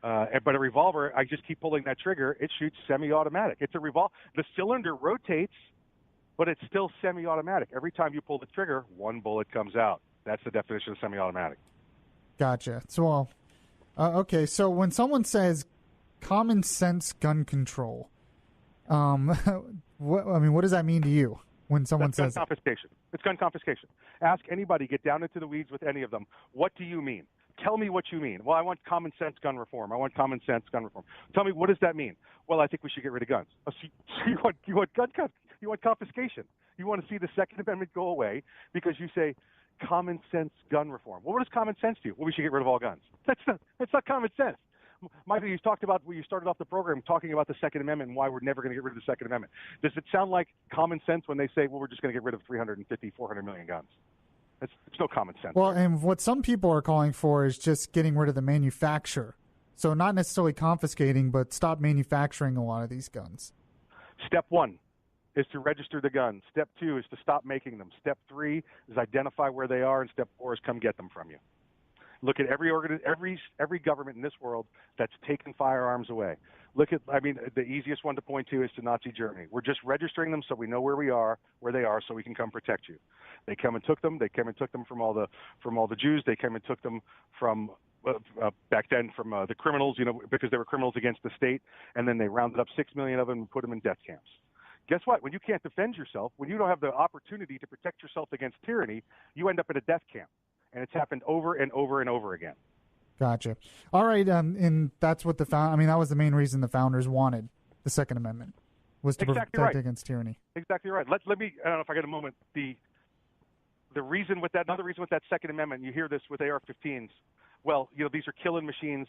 But a revolver, I just keep pulling that trigger. It shoots semi-automatic. It's a revolver. The cylinder rotates, but it's still semi-automatic. Every time you pull the trigger, one bullet comes out. That's the definition of semi-automatic. Gotcha. So, okay. So when someone says common sense gun control, what does that mean to you? When someone says gun confiscation. It's gun confiscation. Ask anybody, get down into the weeds with any of them. What do you mean? Tell me what you mean. Well, I want common sense gun reform. I want common sense gun reform. Tell me, what does that mean? Well, I think we should get rid of guns. So you want confiscation. You want to see the Second Amendment go away because you say common sense gun reform. Well, what does common sense do? Well, we should get rid of all guns. That's not common sense. Michael, you talked about when you started off the program talking about the Second Amendment and why we're never going to get rid of the Second Amendment. Does it sound like common sense when they say, well, we're just going to get rid of 350, 400 million guns? It's no common sense. Well, and what some people are calling for is just getting rid of the manufacturer. So not necessarily confiscating, but stop manufacturing a lot of these guns. Step 1 is to register the guns. Step 2 is to stop making them. Step 3 is identify where they are, and step 4 is come get them from you. Look at every government in this world that's taken firearms away. The easiest one to point to is to Nazi Germany. We're just registering them so we know where they are, so we can come protect you. They came and took them. They came and took them from all the Jews. They came and took them from back then from the criminals, because they were criminals against the state. And then they rounded up 6 million of them and put them in death camps. Guess what? When you can't defend yourself, when you don't have the opportunity to protect yourself against tyranny, you end up in a death camp. And it's happened over and over and over again. Gotcha. All right, and that's what that was the main reason the founders wanted the Second Amendment, was to protect against tyranny. Exactly right. Let me, I don't know if I get a moment, another reason with that Second Amendment, you hear this with AR-15s. Well, these are killing machines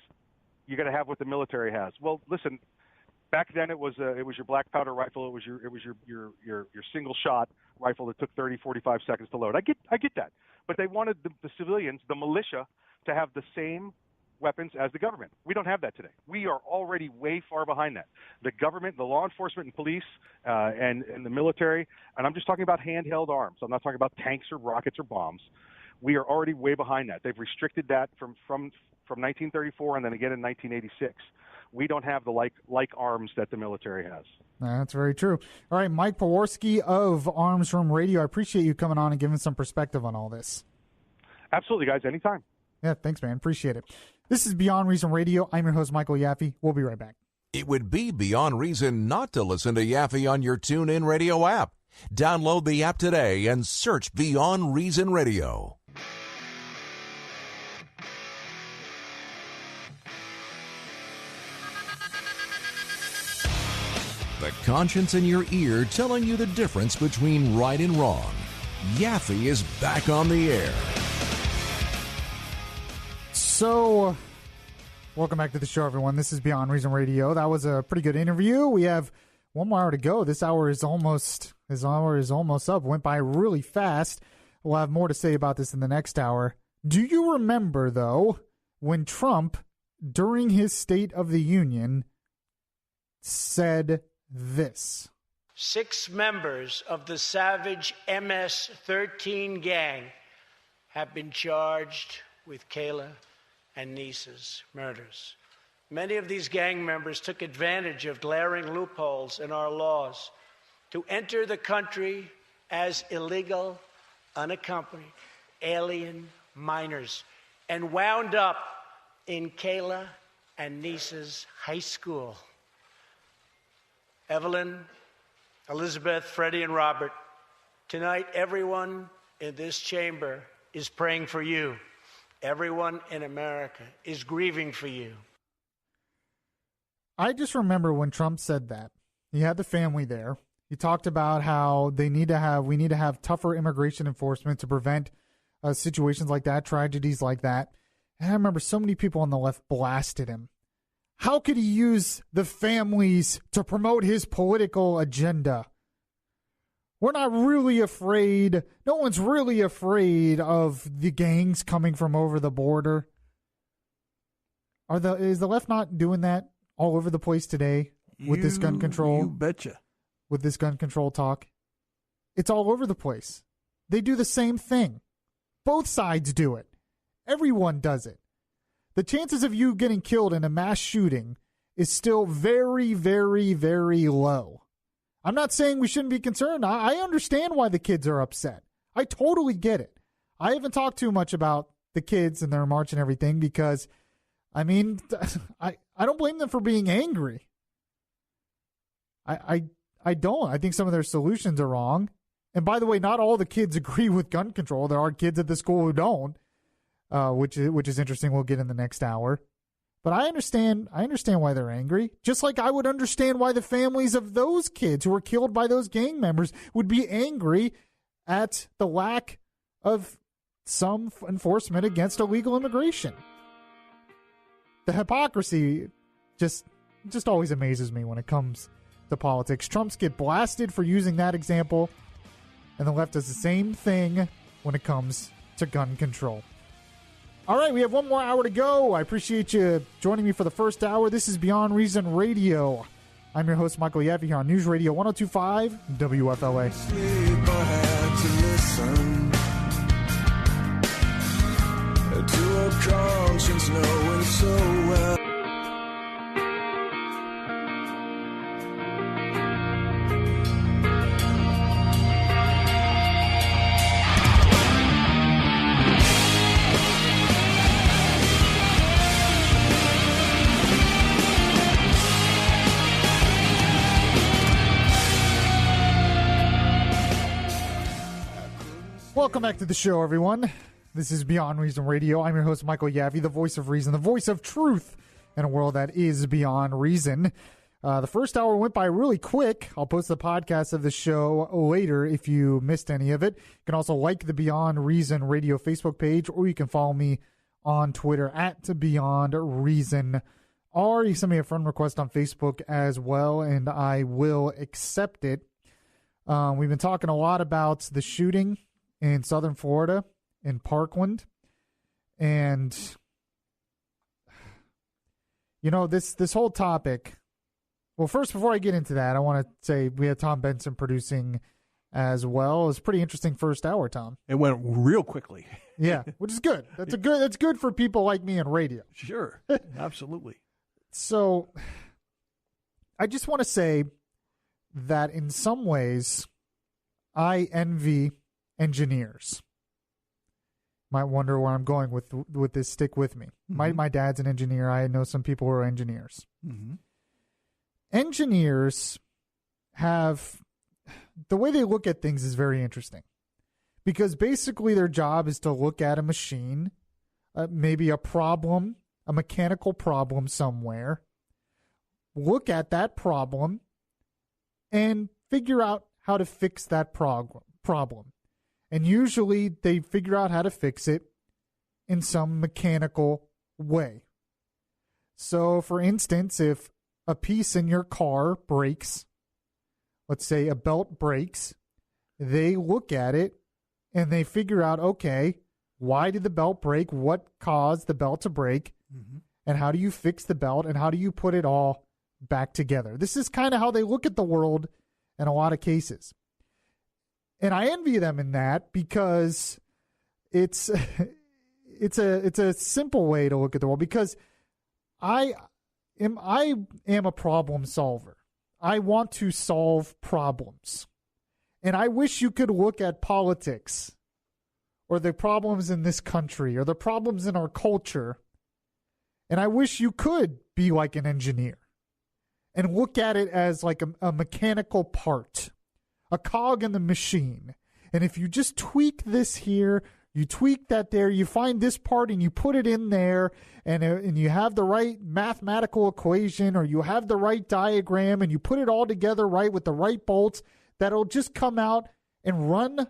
you got to have what the military has. Well, listen, back then it was your black powder rifle, it was your single shot rifle that took 30, 45 seconds to load. I get that. But they wanted the civilians, the militia, to have the same weapons as the government. We don't have that today. We are already way far behind that. The government, the law enforcement and police, and the military, and I'm just talking about handheld arms. I'm not talking about tanks or rockets or bombs. We are already way behind that. They've restricted that from 1934 and then again in 1986. We don't have the like arms that the military has. That's very true. All right, Mike Pewarski of Arms Room Radio. I appreciate you coming on and giving some perspective on all this. Absolutely, guys. Anytime. Yeah, thanks, man. Appreciate it. This is Beyond Reason Radio. I'm your host, Michael Yaffee. We'll be right back. It would be beyond reason not to listen to Yaffee on your TuneIn Radio app. Download the app today and search Beyond Reason Radio. The conscience in your ear telling you the difference between right and wrong. Yaffee is back on the air. So, welcome back to the show, everyone. This is Beyond Reason Radio. That was a pretty good interview. We have one more hour to go. This hour is almost up. Went by really fast. We'll have more to say about this in the next hour. Do you remember, though, when Trump, during his State of the Union, said this? 6 members of the savage MS-13 gang have been charged with Kayla and Nisa's murders. Many of these gang members took advantage of glaring loopholes in our laws to enter the country as illegal unaccompanied alien minors and wound up in Kayla and Nisa's high school. Evelyn, Elizabeth, Freddie, and Robert, tonight everyone in this chamber is praying for you. Everyone in America is grieving for you. I just remember when Trump said that. He had the family there. He talked about how we need to have tougher immigration enforcement to prevent situations like that, tragedies like that. And I remember so many people on the left blasted him. How could he use the families to promote his political agenda? We're not really afraid. No one's really afraid of the gangs coming from over the border. Is the left not doing that all over the place today with this gun control? You betcha. With this gun control talk. It's all over the place. They do the same thing. Both sides do it. Everyone does it. The chances of you getting killed in a mass shooting is still very, very, very low. I'm not saying we shouldn't be concerned. I understand why the kids are upset. I totally get it. I haven't talked too much about the kids and their march and everything because, I mean, I don't blame them for being angry. I don't. I think some of their solutions are wrong. And by the way, not all the kids agree with gun control. There are kids at the school who don't, which is interesting. We'll get in the next hour. But I understand why they're angry. Just like I would understand why the families of those kids who were killed by those gang members would be angry at the lack of some enforcement against illegal immigration. The hypocrisy just always amazes me when it comes to politics. Trumps get blasted for using that example, and the left does the same thing when it comes to gun control. All right, we have one more hour to go. I appreciate you joining me for the first hour. This is Beyond Reason Radio. I'm your host, Michael Yaffee, here on News Radio 102.5 WFLA. Sleep, I had to listen to a conscience knowing so well. Welcome back to the show, everyone. This is Beyond Reason Radio. I'm your host, Michael Yaffee, the voice of reason, the voice of truth in a world that is beyond reason. The first hour went by really quick. I'll post the podcast of the show later if you missed any of it. You can also like the Beyond Reason Radio Facebook page, or you can follow me on Twitter at Beyond Reason. Or you can send me a friend request on Facebook as well, and I will accept it. We've been talking a lot about the shooting in Southern Florida, in Parkland. And, you know, this whole topic, well, first, before I get into that, I want to say we had Tom Benson producing as well. It was a pretty interesting first hour, Tom. It went real quickly. Yeah, which is good. That's good for people like me in radio. Sure, absolutely. So, I just want to say that in some ways, I envy engineers. Might wonder where I'm going with this. Stick with me. Mm-hmm. My dad's an engineer. I know some people who are engineers. Mm-hmm. Engineers have, the way they look at things is very interesting, because basically their job is to look at a machine, maybe a problem, a mechanical problem somewhere, look at that problem, and figure out how to fix that problem. And usually they figure out how to fix it in some mechanical way. So, for instance, if a piece in your car breaks, let's say a belt breaks, they look at it and they figure out, okay, why did the belt break? What caused the belt to break? Mm-hmm. And how do you fix the belt? And how do you put it all back together? This is kind of how they look at the world in a lot of cases. And I envy them in that, because it's a simple way to look at the world, because I am a problem solver. I want to solve problems. And I wish you could look at politics or the problems in this country or the problems in our culture. And I wish you could be like an engineer and look at it as like a mechanical part, a cog in the machine. And if you just tweak this here, you tweak that there, you find this part and you put it in there, and you have the right mathematical equation, or you have the right diagram, and you put it all together right with the right bolts, that'll just come out and run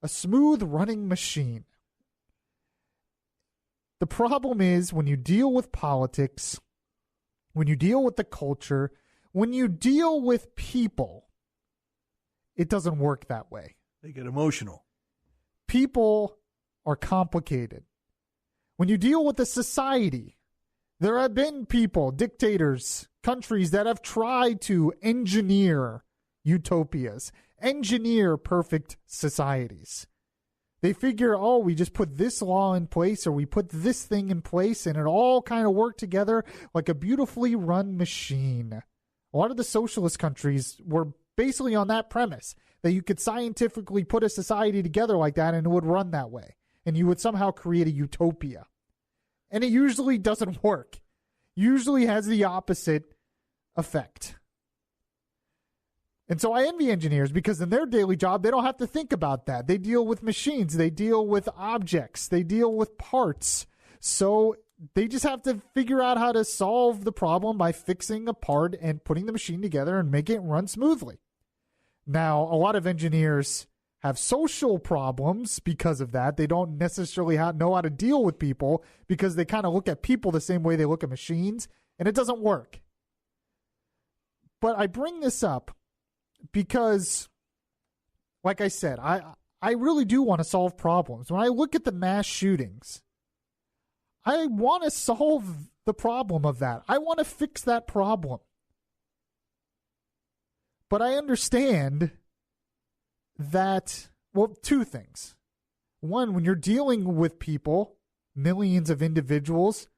a smooth running machine. The problem is when you deal with politics, when you deal with the culture, when you deal with people, it doesn't work that way. They get emotional. People are complicated. When you deal with a society, there have been people, dictators, countries that have tried to engineer utopias, engineer perfect societies. They figure, oh, we just put this law in place, or we put this thing in place, and it all kind of worked together like a beautifully run machine. A lot of the socialist countries were basically on that premise, that you could scientifically put a society together like that and it would run that way. And you would somehow create a utopia. And it usually doesn't work. Usually has the opposite effect. And so I envy engineers, because in their daily job, they don't have to think about that. They deal with machines. They deal with objects. They deal with parts. So they just have to figure out how to solve the problem by fixing a part and putting the machine together and making it run smoothly. Now, a lot of engineers have social problems because of that. They don't necessarily know how to deal with people, because they kind of look at people the same way they look at machines, and it doesn't work. But I bring this up because, like I said, I really do want to solve problems. When I look at the mass shootings, I want to solve the problem of that. I want to fix that problem. But I understand that, well, two things. One, when you're dealing with people, millions of individuals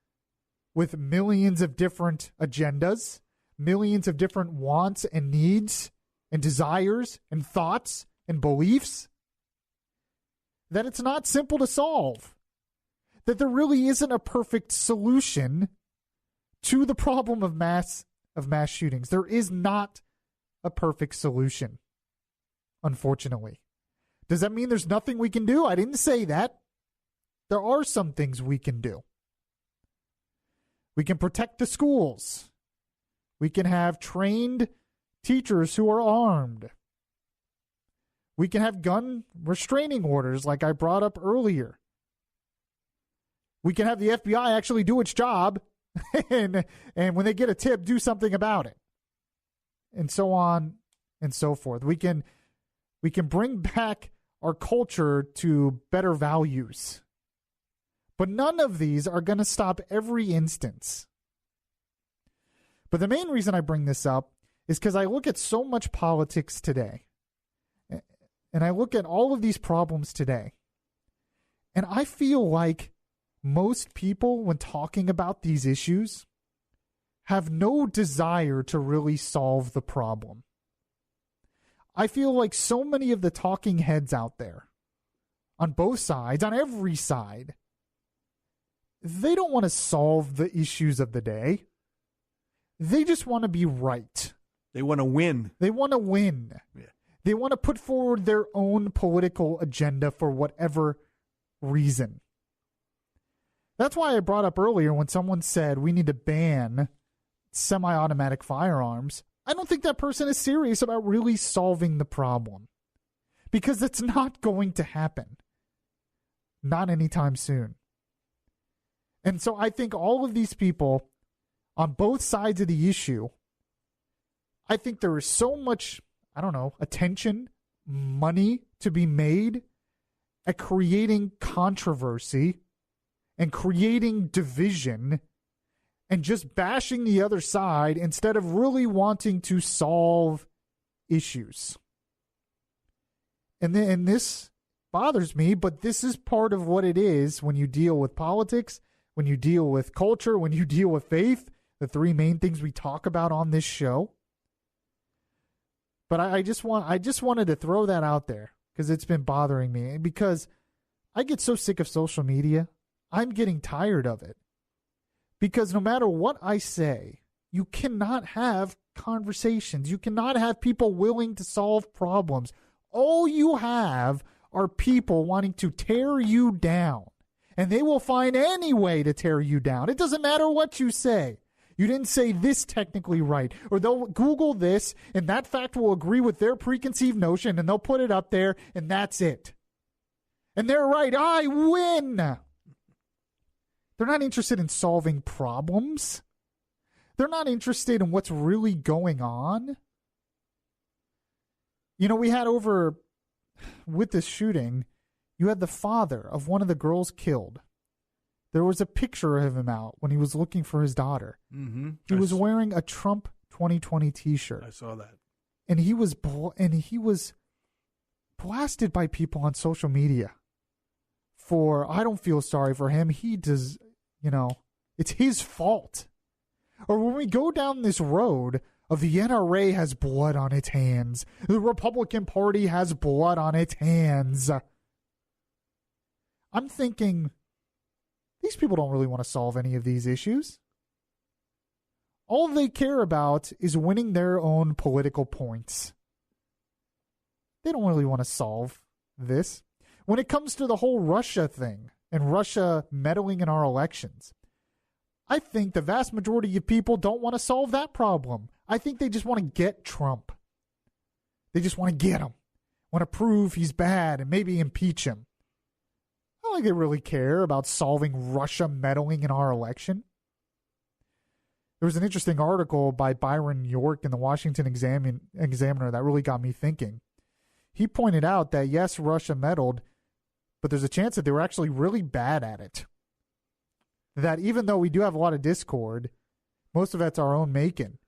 with millions of different agendas, millions of different wants and needs and desires and thoughts and beliefs, that it's not simple to solve. That there really isn't a perfect solution to the problem of mass shootings. There is not a perfect solution, unfortunately. Does that mean there's nothing we can do? I didn't say that. There are some things we can do. We can protect the schools. We can have trained teachers who are armed. We can have gun restraining orders like I brought up earlier. We can have the FBI actually do its job and when they get a tip, do something about it. And so on and so forth. We can bring back our culture to better values. But none of these are going to stop every instance. But the main reason I bring this up is because I look at so much politics today. And I look at all of these problems today. And I feel like most people, when talking about these issues, have no desire to really solve the problem. I feel like so many of the talking heads out there, on both sides, on every side, they don't want to solve the issues of the day. They just want to be right. They want to win. They want to win. Yeah. They want to put forward their own political agenda for whatever reason. That's why I brought up earlier when someone said we need to ban semi-automatic firearms. I don't think that person is serious about really solving the problem, because it's not going to happen. Not anytime soon. And so I think all of these people on both sides of the issue, I think there is so much, attention, money to be made at creating controversy and creating division and just bashing the other side instead of really wanting to solve issues. And this bothers me, but this is part of what it is when you deal with politics, when you deal with culture, when you deal with faith, the three main things we talk about on this show. But I just wanted to throw that out there because it's been bothering me. Because I get so sick of social media. I'm getting tired of it. Because no matter what I say, you cannot have conversations. You cannot have people willing to solve problems. All you have are people wanting to tear you down. And they will find any way to tear you down. It doesn't matter what you say. You didn't say this technically right. Or they'll Google this, and that fact will agree with their preconceived notion, and they'll put it up there, and that's it. And they're right. I win. They're not interested in solving problems. They're not interested in what's really going on. You know, we had over, with this shooting, you had the father of one of the girls killed. There was a picture of him out when he was looking for his daughter. Mm-hmm. He was wearing a Trump 2020 T-shirt. I saw that. And he was blasted by people on social media for, I don't feel sorry for him. He does, it's his fault. Or when we go down this road of the NRA has blood on its hands, the Republican Party has blood on its hands, I'm thinking, these people don't really want to solve any of these issues. All they care about is winning their own political points. They don't really want to solve this. When it comes to the whole Russia thing and Russia meddling in our elections, I think the vast majority of people don't want to solve that problem. I think they just want to get Trump. They just want to get him. Want to prove he's bad and maybe impeach him. I don't think they really care about solving Russia meddling in our election. There was an interesting article by Byron York in the Washington Examiner that really got me thinking. He pointed out that, yes, Russia meddled, but there's a chance that they were actually really bad at it. That even though we do have a lot of discord, most of that's our own making.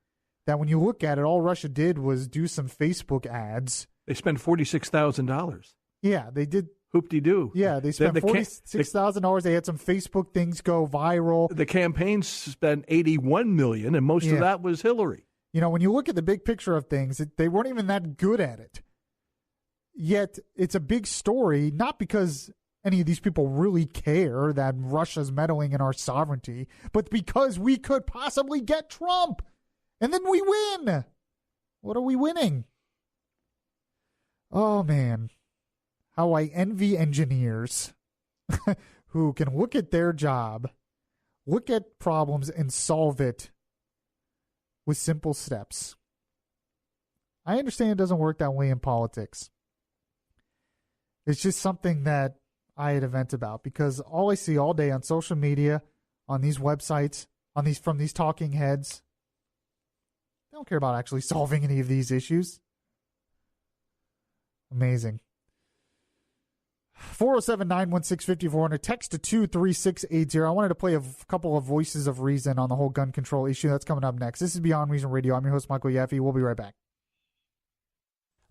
That when you look at it, all Russia did was do some Facebook ads. They spent $46,000. Yeah, they did. Hoop-de-doo. Yeah, they spent $46,000. They had some Facebook things go viral. The campaign spent $81 million, and most of that was Hillary. When you look at the big picture of things, they weren't even that good at it. Yet it's a big story, not because any of these people really care that Russia's meddling in our sovereignty, but because we could possibly get Trump. And then we win. What are we winning? Oh, man. How I envy engineers who can look at their job, look at problems, and solve it with simple steps. I understand it doesn't work that way in politics. It's just something that I had a vent about because all I see all day on social media, on these websites, from these talking heads, they don't care about actually solving any of these issues. Amazing. 407-916-5400. Text to 23680. I wanted to play a couple of voices of reason on the whole gun control issue. That's coming up next. This is Beyond Reason Radio. I'm your host, Michael Yaffee. We'll be right back.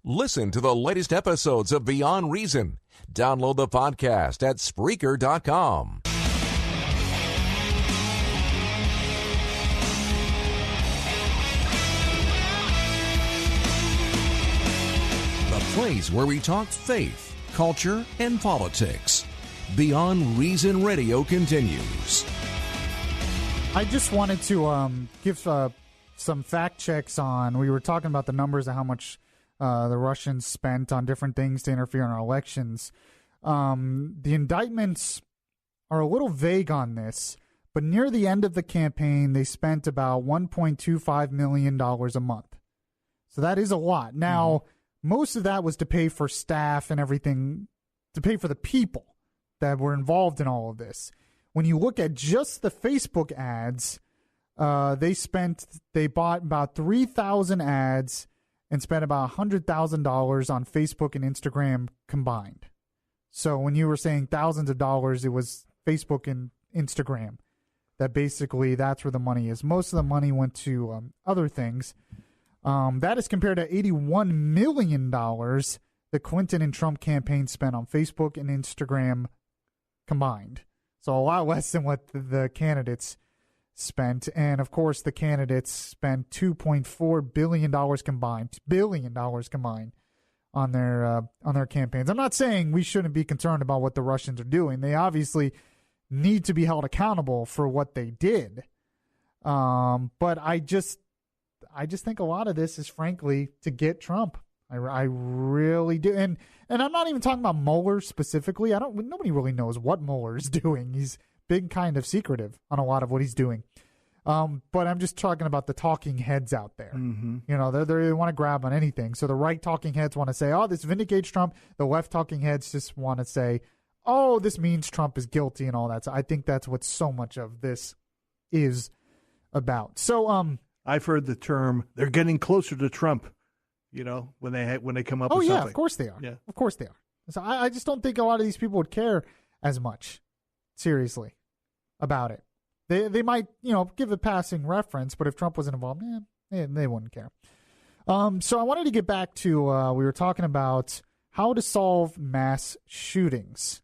Listen to the latest episodes of Beyond Reason. Download the podcast at Spreaker.com. The place where we talk faith, culture, and politics. Beyond Reason Radio continues. I just wanted to give some fact checks on. We were talking about the numbers of how much the Russians spent on different things to interfere in our elections. The indictments are a little vague on this, but near the end of the campaign, they spent about $1.25 million a month. So that is a lot. Now, most of that was to pay for staff and everything, to pay for the people that were involved in all of this. When you look at just the Facebook ads, they bought about 3,000 ads and spent about $100,000 on Facebook and Instagram combined. So when you were saying thousands of dollars, it was Facebook and Instagram. That's where the money is. Most of the money went to other things. That is compared to $81 million the Clinton and Trump campaign spent on Facebook and Instagram combined. So a lot less than what the candidates spent. And, of course, the candidates spent $2.4 billion combined on their campaigns. I'm not saying we shouldn't be concerned about what the Russians are doing. They obviously need to be held accountable for what they did. But I just think a lot of this is frankly to get Trump. I really do. And I'm not even talking about Mueller specifically. Nobody really knows what Mueller is doing. He's been kind of secretive on a lot of what he's doing. But I'm just talking about the talking heads out there. Mm-hmm. You know, they want to grab on anything. So the right talking heads want to say, oh, this vindicates Trump. The left talking heads just want to say, oh, this means Trump is guilty and all that. So I think that's what so much of this is about. So I've heard the term, they're getting closer to Trump, you know, when they come up with something. Oh, yeah, of course they are. Yeah. Of course they are. So I just don't think a lot of these people would care as much, seriously, about it. They might, you know, give a passing reference, but if Trump wasn't involved, they wouldn't care. So I wanted to get back to, we were talking about how to solve mass shootings.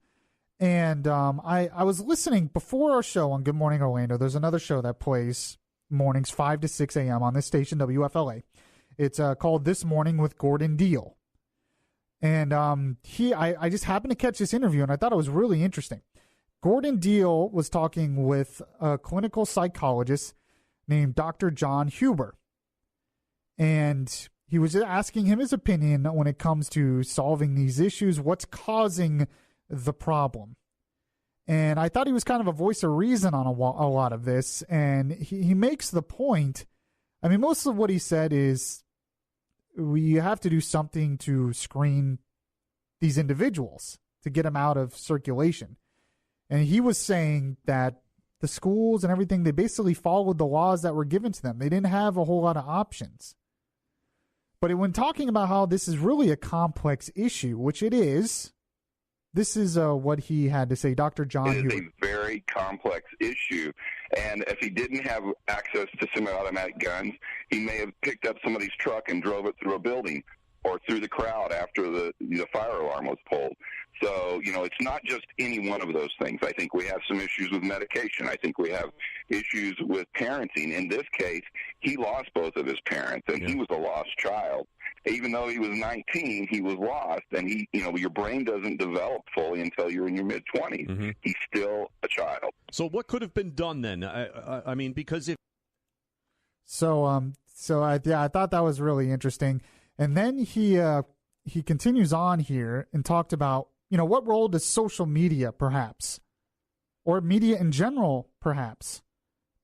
And I was listening before our show on Good Morning Orlando. There's another show that plays mornings 5 to 6 a.m. on this station, WFLA. It's called This Morning with Gordon Deal. And I just happened to catch this interview, and I thought it was really interesting. Gordon Deal was talking with a clinical psychologist named Dr. John Huber. And he was asking him his opinion when it comes to solving these issues, what's causing the problem. And I thought he was kind of a voice of reason on a lot of this. And he makes the point, I mean, most of what he said is we have to do something to screen these individuals to get them out of circulation. And he was saying that the schools and everything, they basically followed the laws that were given to them. They didn't have a whole lot of options. But when talking about how this is really a complex issue, which it is, this is what he had to say, Dr. John Huber. It is a very complex issue, and if he didn't have access to semi-automatic guns, he may have picked up somebody's truck and drove it through a building or through the crowd after the fire alarm was pulled. So, you know, it's not just any one of those things. I think we have some issues with medication. I think we have issues with parenting. In this case, he lost both of his parents, and he was a lost child. Even though he was 19, he was lost, and your brain doesn't develop fully until you're in your mid-20s. Mm-hmm. He's still a child. So what could have been done then? I mean, because if... So I thought that was really interesting. And then he continues on here and talked about, you know, what role does social media perhaps, or media in general perhaps,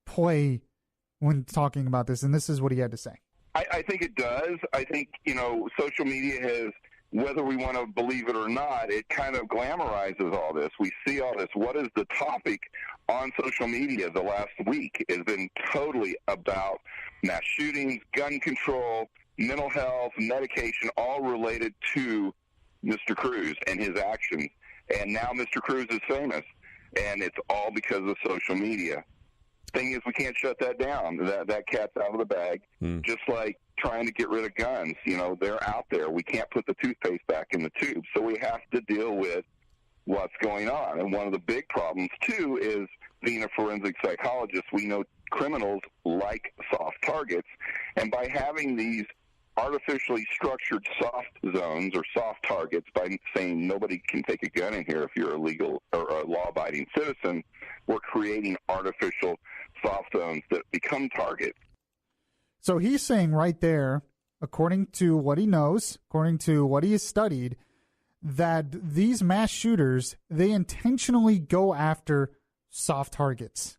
play when talking about this? And this is what he had to say. I think it does. I think, you know, social media has, whether we want to believe it or not, it kind of glamorizes all this. We see all this. What is the topic on social media the last week? Has been totally about mass shootings, gun control, mental health, medication, all related to Mr. Cruz and his actions. And now Mr. Cruz is famous, and it's all because of social media. Thing is, we can't shut that down. That cat's out of the bag. Just like trying to get rid of guns. You know, they're out there. We can't put the toothpaste back in the tube. So we have to deal with what's going on. And one of the big problems, too, is being a forensic psychologist, we know criminals like soft targets. And by having these artificially structured soft zones or soft targets, by saying nobody can take a gun in here if you're a legal or a law-abiding citizen, we're creating artificial soft zones that become targets. So he's saying right there, according to what he knows, according to what he has studied, that these mass shooters, they intentionally go after soft targets.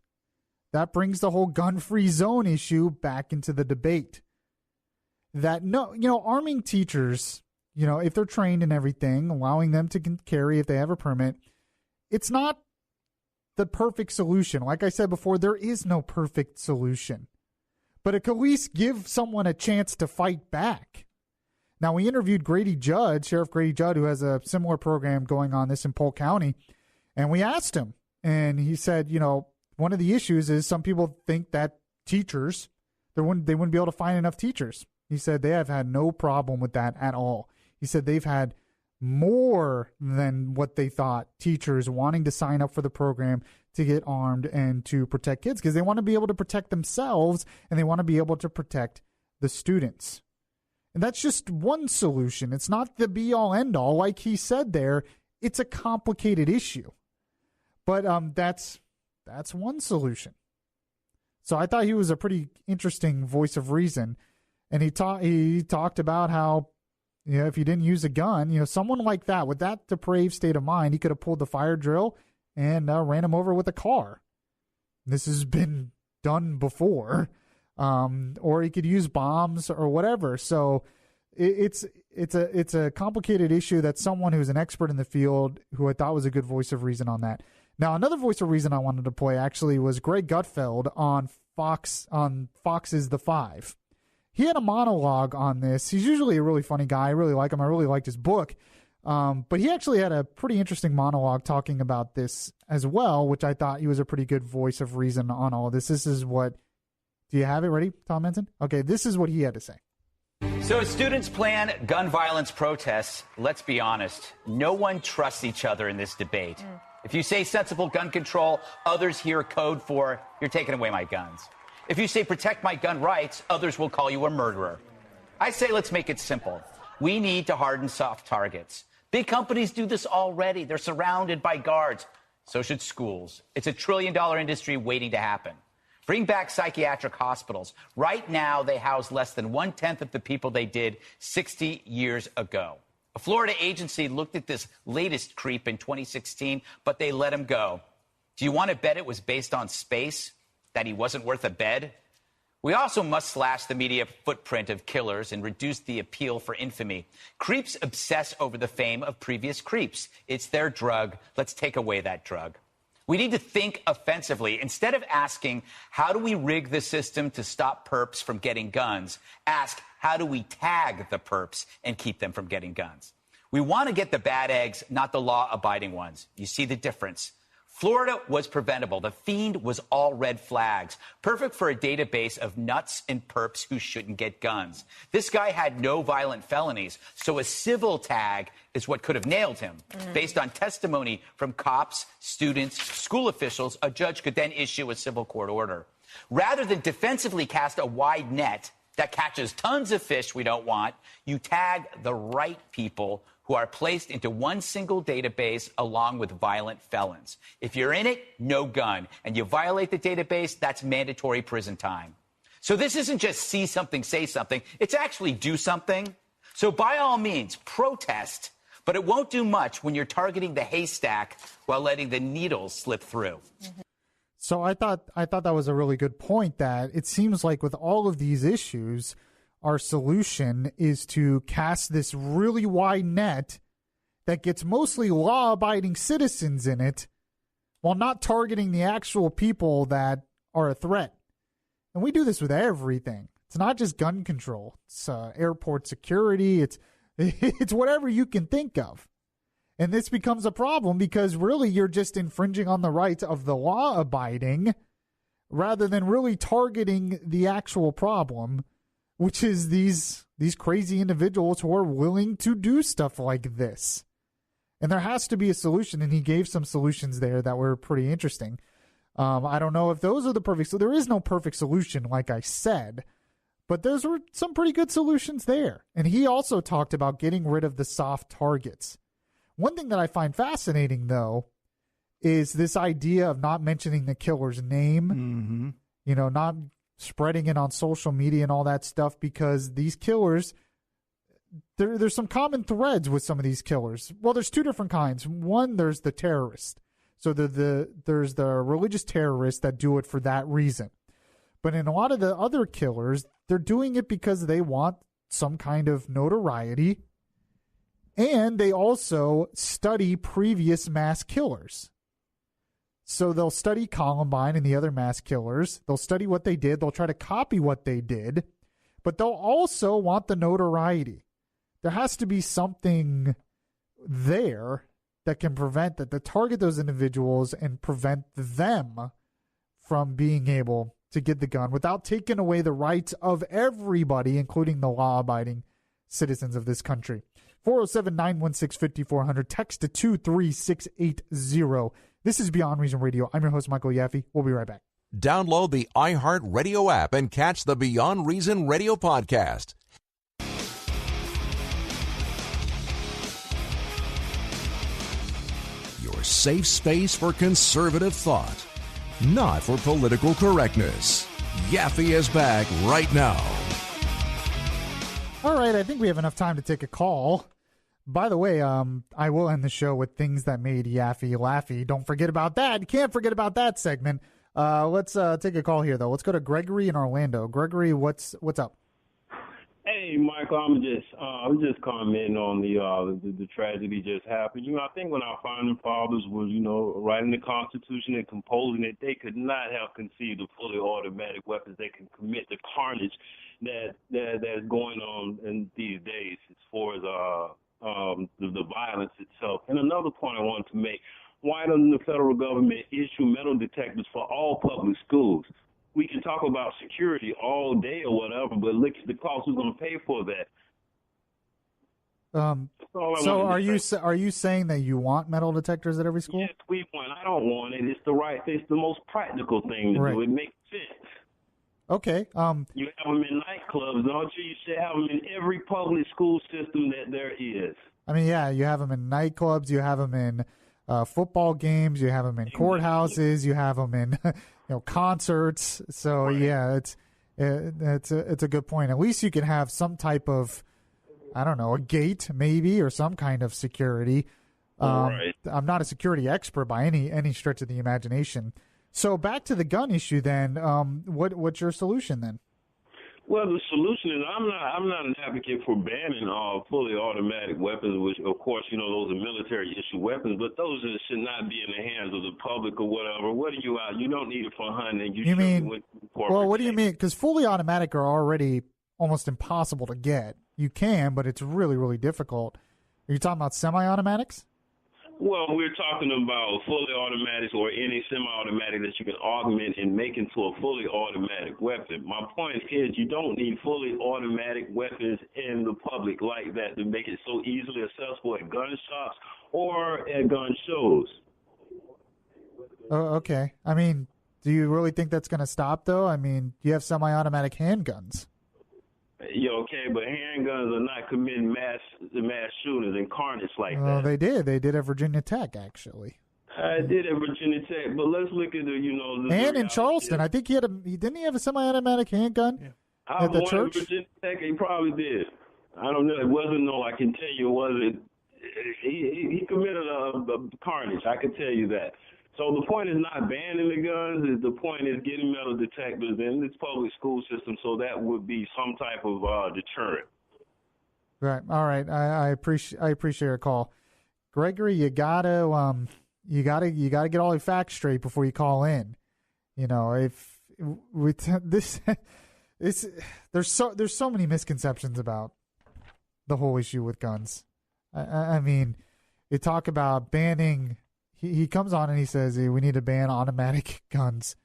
That brings the whole gun-free zone issue back into the debate. That, no, you know, arming teachers, you know, if they're trained and everything, allowing them to carry if they have a permit, it's not the perfect solution. Like I said before, there is no perfect solution. But it could at least give someone a chance to fight back. Now, we interviewed Grady Judd, Sheriff Grady Judd, who has a similar program going on this in Polk County, and we asked him, and he said, you know, one of the issues is some people think that teachers, they wouldn't be able to find enough teachers. He said they have had no problem with that at all. He said they've had more than what they thought, teachers wanting to sign up for the program to get armed and to protect kids, because they want to be able to protect themselves and they want to be able to protect the students. And that's just one solution. It's not the be-all, end-all. Like he said there, it's a complicated issue. But that's one solution. So I thought he was a pretty interesting voice of reason. And he talked about how, if he didn't use a gun, someone like that, with that depraved state of mind, he could have pulled the fire drill and ran him over with a car. This has been done before. Or he could use bombs or whatever. So it's a complicated issue that someone who's an expert in the field, who I thought was a good voice of reason on that. Now, another voice of reason I wanted to play actually was Greg Gutfeld on Fox's The Five. He had a monologue on this. He's usually a really funny guy. I really like him. I really liked his book. But he actually had a pretty interesting monologue talking about this as well, which I thought he was a pretty good voice of reason on all of this. This is what... Do you have it ready, Tom Menton? Okay, this is what he had to say. So as students plan gun violence protests, let's be honest, no one trusts each other in this debate. If you say sensible gun control, others hear code for, you're taking away my guns. If you say protect my gun rights, others will call you a murderer. I say let's make it simple. We need to harden soft targets. Big companies do this already. They're surrounded by guards. So should schools. It's a $1 trillion industry waiting to happen. Bring back psychiatric hospitals. Right now, they house less than 1/10 of the people they did 60 years ago. A Florida agency looked at this latest creep in 2016, but they let him go. Do you want to bet it was based on space? That he wasn't worth a bed? We also must slash the media footprint of killers and reduce the appeal for infamy. Creeps obsess over the fame of previous creeps. It's their drug. Let's take away that drug. We need to think offensively. Instead of asking, how do we rig the system to stop perps from getting guns? Ask, how do we tag the perps and keep them from getting guns? We want to get the bad eggs, not the law-abiding ones. You see the difference? Florida was preventable. The fiend was all red flags. Perfect for a database of nuts and perps who shouldn't get guns. This guy had no violent felonies, so a civil tag is what could have nailed him. Based on testimony from cops, students, school officials, a judge could then issue a civil court order. Rather than defensively cast a wide net that catches tons of fish we don't want, you tag the right people who are placed into one single database along with violent felons. If you're in it, no gun. And you violate the database, that's mandatory prison time. So this isn't just see something, say something. It's actually do something. So by all means, protest. But it won't do much when you're targeting the haystack while letting the needles slip through. So I thought that was a really good point, that it seems like with all of these issues, our solution is to cast this really wide net that gets mostly law-abiding citizens in it while not targeting the actual people that are a threat. And we do this with everything. It's not just gun control. It's airport security. It's whatever you can think of. And this becomes a problem because really you're just infringing on the rights of the law-abiding rather than really targeting the actual problem, which is these crazy individuals who are willing to do stuff like this. And there has to be a solution, and he gave some solutions there that were pretty interesting. I don't know if those are the perfect... So there is no perfect solution, like I said, but those were some pretty good solutions there. And he also talked about getting rid of the soft targets. One thing that I find fascinating, though, is this idea of not mentioning the killer's name, not spreading it on social media and all that stuff, because these killers, there's some common threads with some of these killers. Well, there's two different kinds. One, there's the terrorist. So there's the religious terrorists that do it for that reason. But in a lot of the other killers, they're doing it because they want some kind of notoriety, and they also study previous mass killers. So they'll study Columbine and the other mass killers. They'll study what they did. They'll try to copy what they did. But they'll also want the notoriety. There has to be something there that can prevent that, to target those individuals and prevent them from being able to get the gun without taking away the rights of everybody, including the law-abiding citizens of this country. 407-916-5400. Text to 23680. This is Beyond Reason Radio. I'm your host, Michael Yaffee. We'll be right back. Download the iHeart Radio app and catch the Beyond Reason Radio podcast. your safe space for conservative thought, not for political correctness. Yaffee is back right now. All right, I think we have enough time to take a call. By the way, I will end the show with things that made Yaffee laffy. Don't forget about that. You can't forget about that segment. Let's take a call here, though. Let's go to Gregory in Orlando. Gregory, what's up? Hey, Michael, I'm just commenting on the tragedy just happened. I think when our founding fathers was, writing the Constitution and composing it, they could not have conceived of fully automatic weapons that can commit the carnage that's going on in these days as far as the violence itself. And another point I wanted to make: why doesn't the federal government issue metal detectors for all public schools? We can talk about security all day or whatever, but look at the cost. Who's going to pay for that? So are you saying that you want metal detectors at every school? Yes, we want. I don't want it. It's the most practical thing to do. It makes sense. Okay. You have them in nightclubs, don't you? You should have them in every public school system that there is. I mean, yeah, you have them in nightclubs, you have them in football games, you have them in courthouses, you have them in concerts. So yeah, it's a good point. At least you can have some type of, I don't know, a gate maybe, or some kind of security. Right. I'm not a security expert by any stretch of the imagination. So back to the gun issue then. What's your solution then? Well, the solution is I'm not an advocate for banning fully automatic weapons, which of course those are military issue weapons, but those should not be in the hands of the public or whatever. What are you out? You don't need it for hunting. You mean? Well, what do you mean? Because fully automatic are already almost impossible to get. You can, but it's really, really difficult. Are you talking about semi-automatics? Well, we're talking about fully automatics or any semi-automatic that you can augment and make into a fully automatic weapon. My point is you don't need fully automatic weapons in the public like that to make it so easily accessible at gun shops or at gun shows. Oh, okay. I mean, do you really think that's going to stop, though? I mean, you have semi-automatic handguns. Yeah, okay, but handguns are not committing mass shootings and carnage like that. Well, they did. They did at Virginia Tech, actually. I did at Virginia Tech, but let's look at the and in Charleston, I think didn't he have a semi-automatic handgun at the church? At Virginia Tech, he probably did. I don't know. It wasn't I can tell you, it wasn't. He committed a carnage. I can tell you that. So the point is not banning the guns. The point is getting metal detectors in this public school system, so that would be some type of deterrent. Right. All right. I appreciate your call, Gregory. You gotta get all your facts straight before you call in. If this, there's so many misconceptions about the whole issue with guns. I mean, you talk about banning. He comes on and he says, hey, we need to ban automatic guns.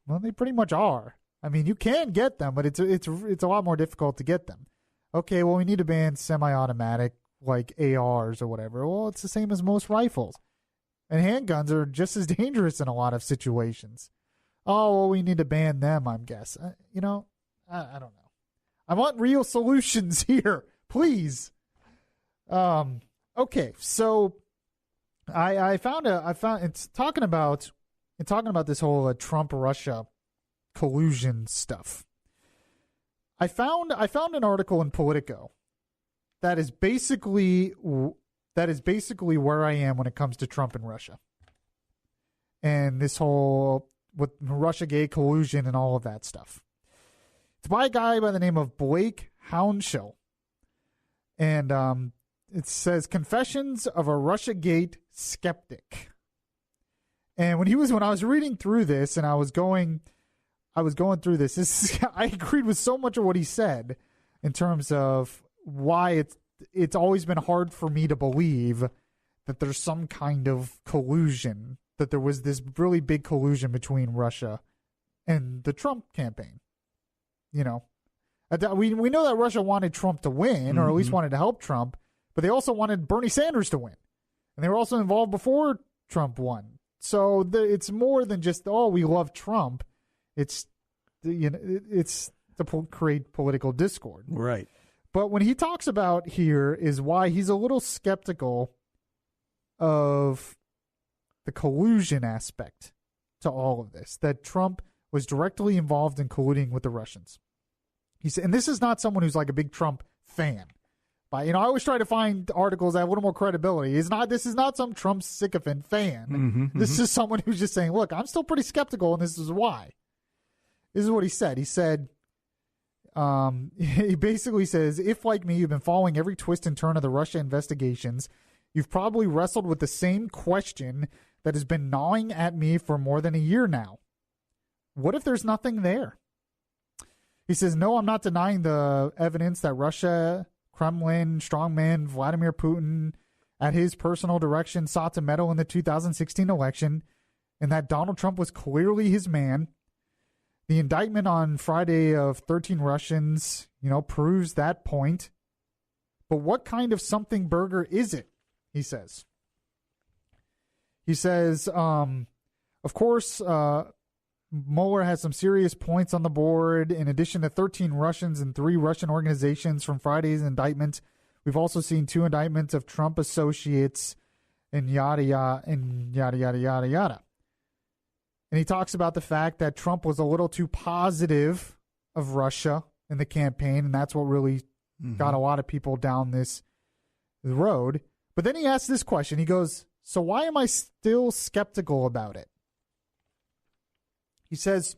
Well, they pretty much are. I mean, you can get them, but it's a lot more difficult to get them. Okay, well, we need to ban semi-automatic, like ARs or whatever. Well, it's the same as most rifles. And handguns are just as dangerous in a lot of situations. Oh, well, we need to ban them, I guess. I don't know. I want real solutions here, please. Okay, so I found it's talking about this whole Trump-Russia collusion stuff. I found an article in Politico that is basically where I am when it comes to Trump and Russia, and this whole with Russiagate collusion and all of that stuff. It's by a guy by the name of Blake Hounshill, and it says Confessions of a Russiagate Skeptic. And when I was reading through this and I was going through this, I agreed with so much of what he said in terms of why it's always been hard for me to believe that there's some kind of collusion, that there was this really big collusion between Russia and the Trump campaign. We know that Russia wanted Trump to win, or at least wanted to help Trump, but they also wanted Bernie Sanders to win. And they were also involved before Trump won. So it's more than just, we love Trump. It's to create political discord. Right. But when he talks about here is why he's a little skeptical of the collusion aspect to all of this, that Trump was directly involved in colluding with the Russians. He said, and this is not someone who's like a big Trump fan. But, I always try to find articles that have a little more credibility. This is not some Trump sycophant fan. This is someone who's just saying, look, I'm still pretty skeptical, and this is why. This is what he said. He said, he basically says, if, like me, you've been following every twist and turn of the Russia investigations, you've probably wrestled with the same question that has been gnawing at me for more than a year now. What if there's nothing there? He says, no, I'm not denying the evidence that Russia, Kremlin, strongman Vladimir Putin, at his personal direction, sought to meddle in the 2016 election, and that Donald Trump was clearly his man. The indictment on Friday of 13 Russians, proves that point. But what kind of something burger is it? He says. He says, of course, Mueller has some serious points on the board. In addition to 13 Russians and 3 Russian organizations from Friday's indictment, we've also seen 2 indictments of Trump associates and yada, yada, and yada, yada, yada, yada. And he talks about the fact that Trump was a little too positive of Russia in the campaign, and that's what really got a lot of people down this road. But then he asks this question. He goes, so why am I still skeptical about it? He says,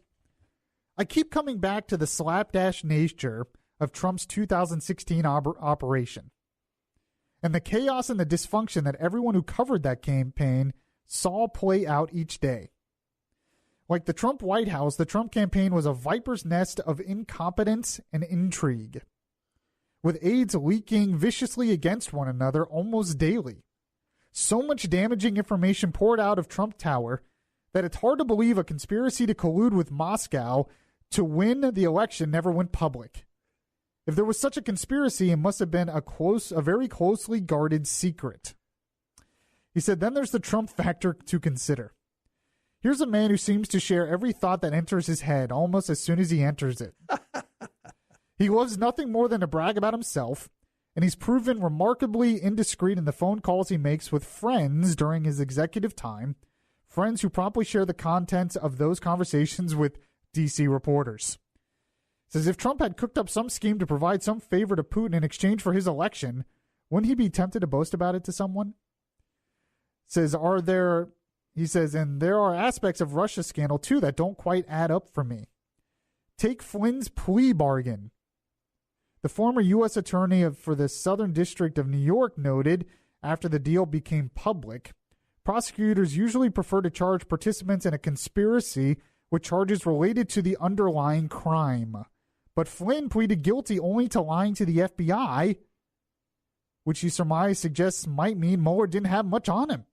I keep coming back to the slapdash nature of Trump's 2016 operation and the chaos and the dysfunction that everyone who covered that campaign saw play out each day. Like the Trump White House, the Trump campaign was a viper's nest of incompetence and intrigue, with aides leaking viciously against one another almost daily. So much damaging information poured out of Trump Tower that it's hard to believe a conspiracy to collude with Moscow to win the election never went public. If there was such a conspiracy, it must have been a very closely guarded secret. He said, then there's the Trump factor to consider. Here's a man who seems to share every thought that enters his head almost as soon as he enters it. He loves nothing more than to brag about himself, and he's proven remarkably indiscreet in the phone calls he makes with friends during his executive time, friends who promptly share the contents of those conversations with D.C. reporters. Says if Trump had cooked up some scheme to provide some favor to Putin in exchange for his election, wouldn't he be tempted to boast about it to someone? He says, and there are aspects of Russia's scandal, too, that don't quite add up for me. Take Flynn's plea bargain. The former U.S. attorney for the Southern District of New York noted, after the deal became public, prosecutors usually prefer to charge participants in a conspiracy with charges related to the underlying crime. But Flynn pleaded guilty only to lying to the FBI, which he surmised suggests might mean Mueller didn't have much on him.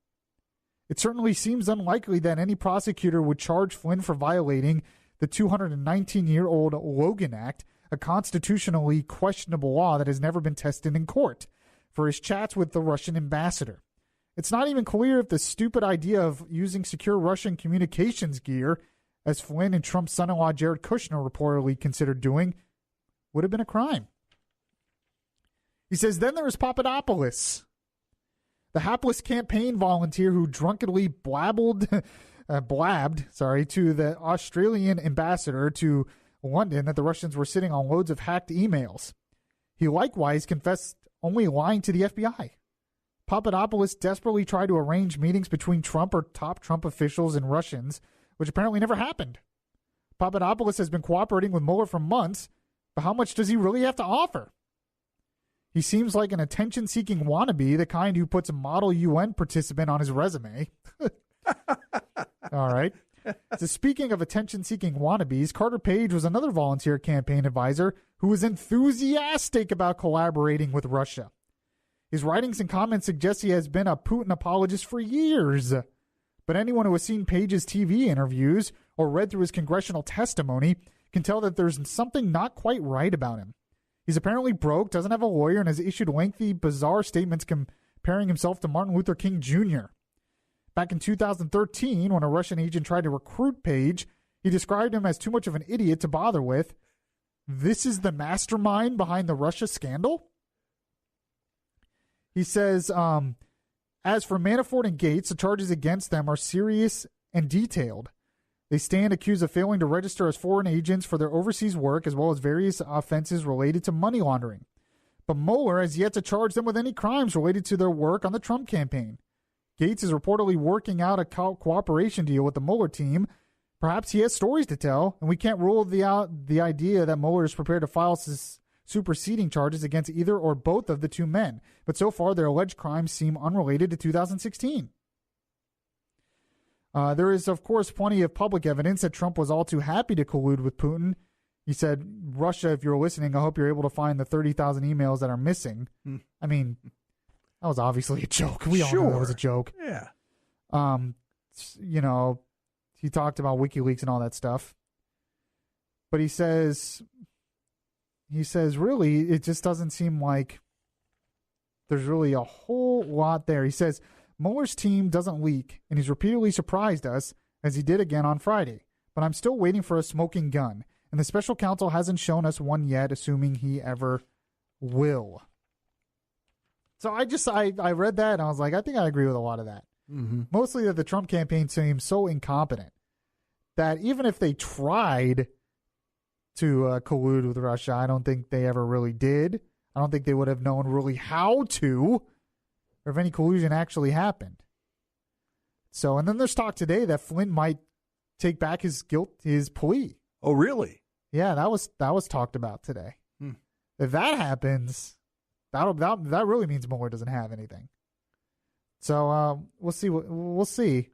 It certainly seems unlikely that any prosecutor would charge Flynn for violating the 219-year-old Logan Act, a constitutionally questionable law that has never been tested in court, for his chats with the Russian ambassador. It's not even clear if the stupid idea of using secure Russian communications gear, as Flynn and Trump's son-in-law Jared Kushner reportedly considered doing, would have been a crime. He says, then there is Papadopoulos, the hapless campaign volunteer who drunkenly blabbed to the Australian ambassador to London that the Russians were sitting on loads of hacked emails. He likewise confessed only lying to the FBI. Papadopoulos desperately tried to arrange meetings between Trump or top Trump officials and Russians, which apparently never happened. Papadopoulos has been cooperating with Mueller for months, but how much does he really have to offer? He seems like an attention-seeking wannabe, the kind who puts a model UN participant on his resume. All right. So speaking of attention-seeking wannabes, Carter Page was another volunteer campaign advisor who was enthusiastic about collaborating with Russia. His writings and comments suggest he has been a Putin apologist for years. But anyone who has seen Page's TV interviews or read through his congressional testimony can tell that there's something not quite right about him. He's apparently broke, doesn't have a lawyer, and has issued lengthy, bizarre statements comparing himself to Martin Luther King Jr. Back in 2013, when a Russian agent tried to recruit Page, he described him as too much of an idiot to bother with. This is the mastermind behind the Russia scandal? He says, As for Manafort and Gates, the charges against them are serious and detailed. They stand accused of failing to register as foreign agents for their overseas work, as well as various offenses related to money laundering. But Mueller has yet to charge them with any crimes related to their work on the Trump campaign. Gates is reportedly working out a cooperation deal with the Mueller team. Perhaps he has stories to tell, and we can't rule the idea that Mueller is prepared to file superseding charges against either or both of the two men. But so far, their alleged crimes seem unrelated to 2016. There is, of course, plenty of public evidence that Trump was all too happy to collude with Putin. He said, Russia, if you're listening, I hope you're able to find the 30,000 emails that are missing. I mean, that was obviously a joke. We all know that was a joke. Yeah. You know, he talked about WikiLeaks and all that stuff. But he says, really, it just doesn't seem like there's really a whole lot there. He says, Mueller's team doesn't leak, and he's repeatedly surprised us, as he did again on Friday. But I'm still waiting for a smoking gun, and the special counsel hasn't shown us one yet, assuming he ever will. So I read that, and I was like, I think I agree with a lot of that. Mm-hmm. Mostly that the Trump campaign seems so incompetent that even if they tried to collude with Russia, I don't think they ever really did. I don't think they would have known really how to, or if any collusion actually happened. So, and then there's talk today that Flynn might take back his plea. Oh, really? Yeah, that was talked about today. If that happens, that really means Mueller doesn't have anything. So we'll see. We'll see.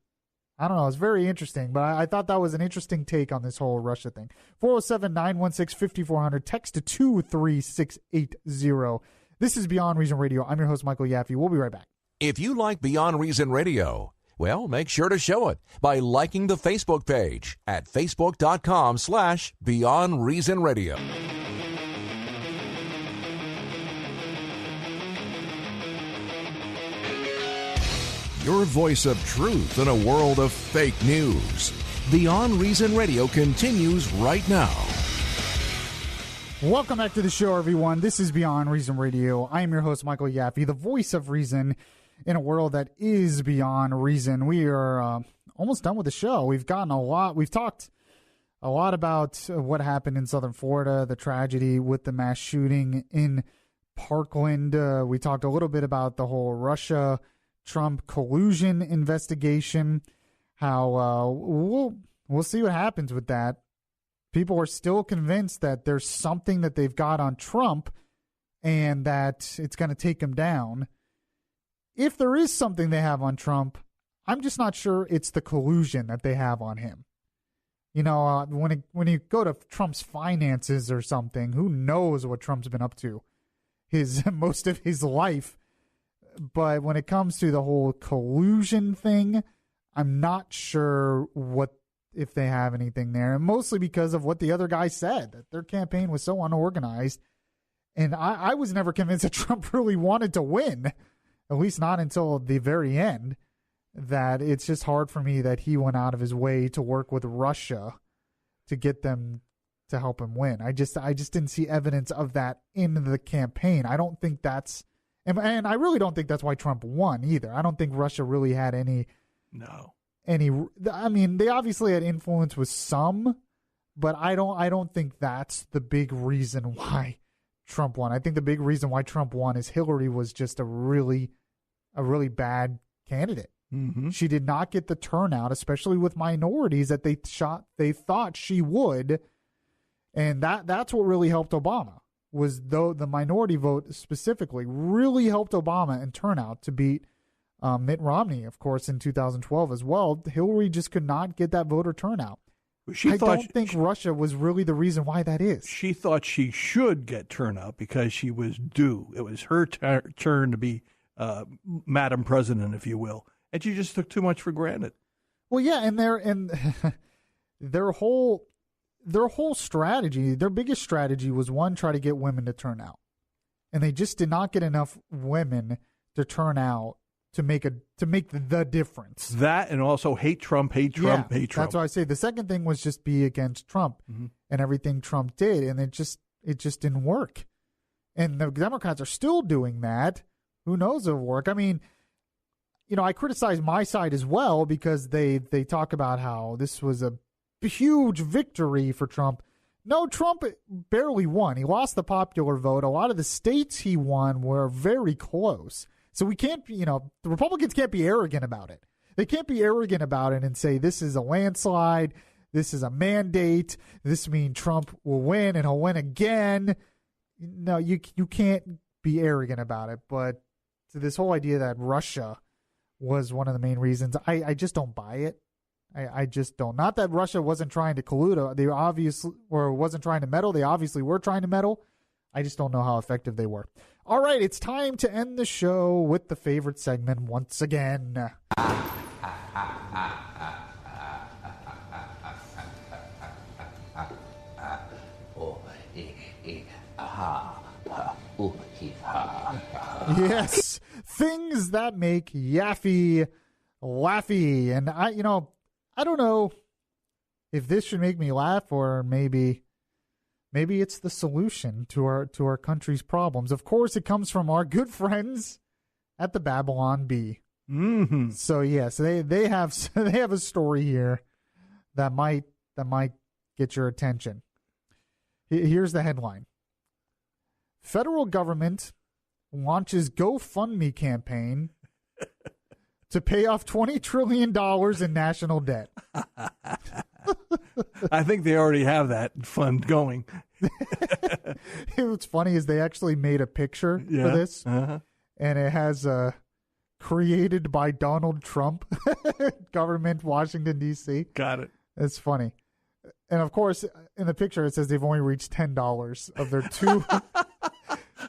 I don't know. It's very interesting, but I thought that was an interesting take on this whole Russia thing. 407-916-5400. Text to 23680. This is Beyond Reason Radio. I'm your host, Michael Yaffee. We'll be right back. If you like Beyond Reason Radio, well, make sure to show it by liking the Facebook page at facebook.com/Beyond Reason Radio. Your voice of truth in a world of fake news. Beyond Reason Radio continues right now. Welcome back to the show, everyone. This is Beyond Reason Radio. I am your host, Michael Yaffee, the voice of reason in a world that is beyond reason. We are almost done with the show. We've talked a lot about what happened in Southern Florida, the tragedy with the mass shooting in Parkland. We talked a little bit about the whole Russia-Trump collusion investigation, how we'll see what happens with that. People are still convinced that there's something that they've got on Trump and that it's going to take him down. If there is something they have on Trump, I'm just not sure it's the collusion that they have on him. You know, when you go to Trump's finances or something, who knows what Trump's been up to most of his life. But when it comes to the whole collusion thing, I'm not sure if they have anything there, and mostly because of what the other guy said, that their campaign was so unorganized. And I was never convinced that Trump really wanted to win, at least not until the very end, that it's just hard for me that he went out of his way to work with Russia to get them to help him win. I just didn't see evidence of that in the campaign. I don't think that's, and I really don't think that's why Trump won either. I don't think Russia really had any. I mean, they obviously had influence with some, but I don't think that's the big reason why Trump won. I think the big reason why Trump won is Hillary was just a really bad candidate. Mm-hmm. She did not get the turnout, especially with minorities, that they thought she would, and that's what really helped Obama. Was though the minority vote specifically really helped Obama in turnout to beat Mitt Romney, of course, in 2012 as well. Hillary just could not get that voter turnout. I don't think Russia was really the reason why that is. She thought she should get turnout because she was due. It was her turn to be Madam President, if you will. And she just took too much for granted. Well, yeah, and their whole strategy, their biggest strategy was, one, try to get women to turn out. And they just did not get enough women to turn out to make the difference. That, and also hate Trump. Hate Trump. That's why I say the second thing was just be against Trump and everything Trump did, and it just didn't work. And the Democrats are still doing that. Who knows if it'll work? I mean, I criticize my side as well because they talk about how this was a huge victory for Trump. No, Trump barely won. He lost the popular vote. A lot of the states he won were very close. So we can't, the Republicans can't be arrogant about it. They can't be arrogant about it and say this is a landslide, this is a mandate, this means Trump will win and he'll win again. No, you can't be arrogant about it. But this whole idea that Russia was one of the main reasons, I just don't buy it. I just don't. Not that Russia wasn't trying to collude. They obviously, or wasn't trying to meddle. They obviously were trying to meddle. I just don't know how effective they were. All right, it's time to end the show with the favorite segment once again. Yes, things that make Yaffee laffy. And I don't know if this should make me laugh or maybe it's the solution to our country's problems. Of course, it comes from our good friends at the Babylon Bee. Mm-hmm. So yes, they have a story here that might get your attention. Here's the headline: Federal government launches GoFundMe campaign to pay off $20 trillion in national debt. I think they already have that fund going. What's funny is they actually made a picture for this, and it has created by Donald Trump, government, Washington, D.C. Got it. It's funny. And, of course, in the picture it says they've only reached $10 of their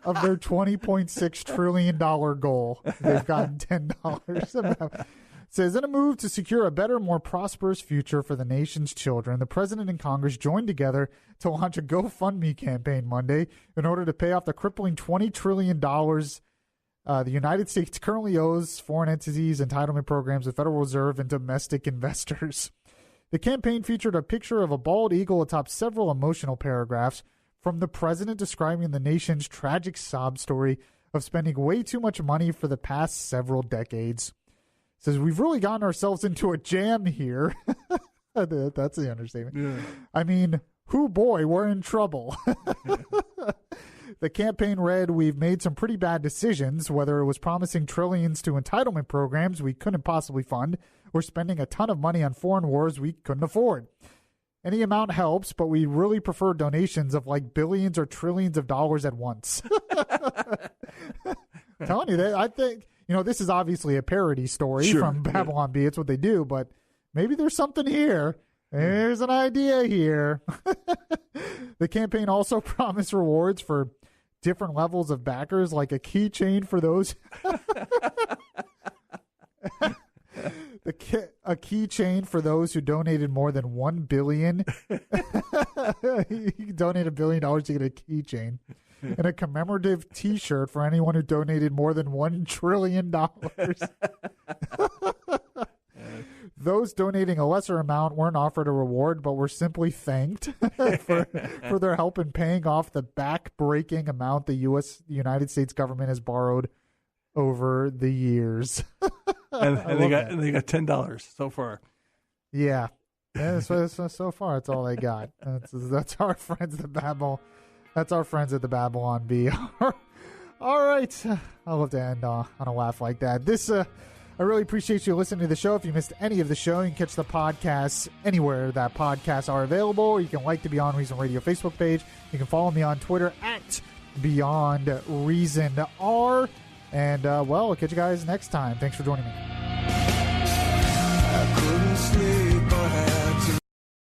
of their $20.6 trillion goal. They've gotten $10. It says, in a move to secure a better, more prosperous future for the nation's children, the president and Congress joined together to launch a GoFundMe campaign Monday in order to pay off the crippling $20 trillion the United States currently owes foreign entities, entitlement programs, the Federal Reserve, and domestic investors. The campaign featured a picture of a bald eagle atop several emotional paragraphs from the president describing the nation's tragic sob story of spending way too much money for the past several decades. It says, we've really gotten ourselves into a jam here. That's the understatement. Yeah. I mean, boy, we're in trouble. The campaign read, we've made some pretty bad decisions, whether it was promising trillions to entitlement programs we couldn't possibly fund, or spending a ton of money on foreign wars we couldn't afford. Any amount helps, but we really prefer donations of like billions or trillions of dollars at once. I'm telling you that, I think, this is obviously a parody story from Babylon Bee. It's what they do, but maybe there's something here. There's an idea here. The campaign also promised rewards for different levels of backers, like a keychain for those. A keychain for those who donated more than $1 billion. You can donate $1 billion to get a keychain. And a commemorative T-shirt for anyone who donated more than $1 trillion. Those donating a lesser amount weren't offered a reward, but were simply thanked for their help in paying off the back-breaking amount the United States government has borrowed over the years. and they got $10 so far. Yeah. So far, that's all they got. That's our friends at the Babel. That's our friends at the Babylon Bee. All right. I love to end on a laugh like that. I really appreciate you listening to the show. If you missed any of the show, you can catch the podcasts anywhere that podcasts are available. You can like the Beyond Reason Radio Facebook page. You can follow me on Twitter at Beyond Reason R. And, I'll catch you guys next time. Thanks for joining me. I couldn't sleep, but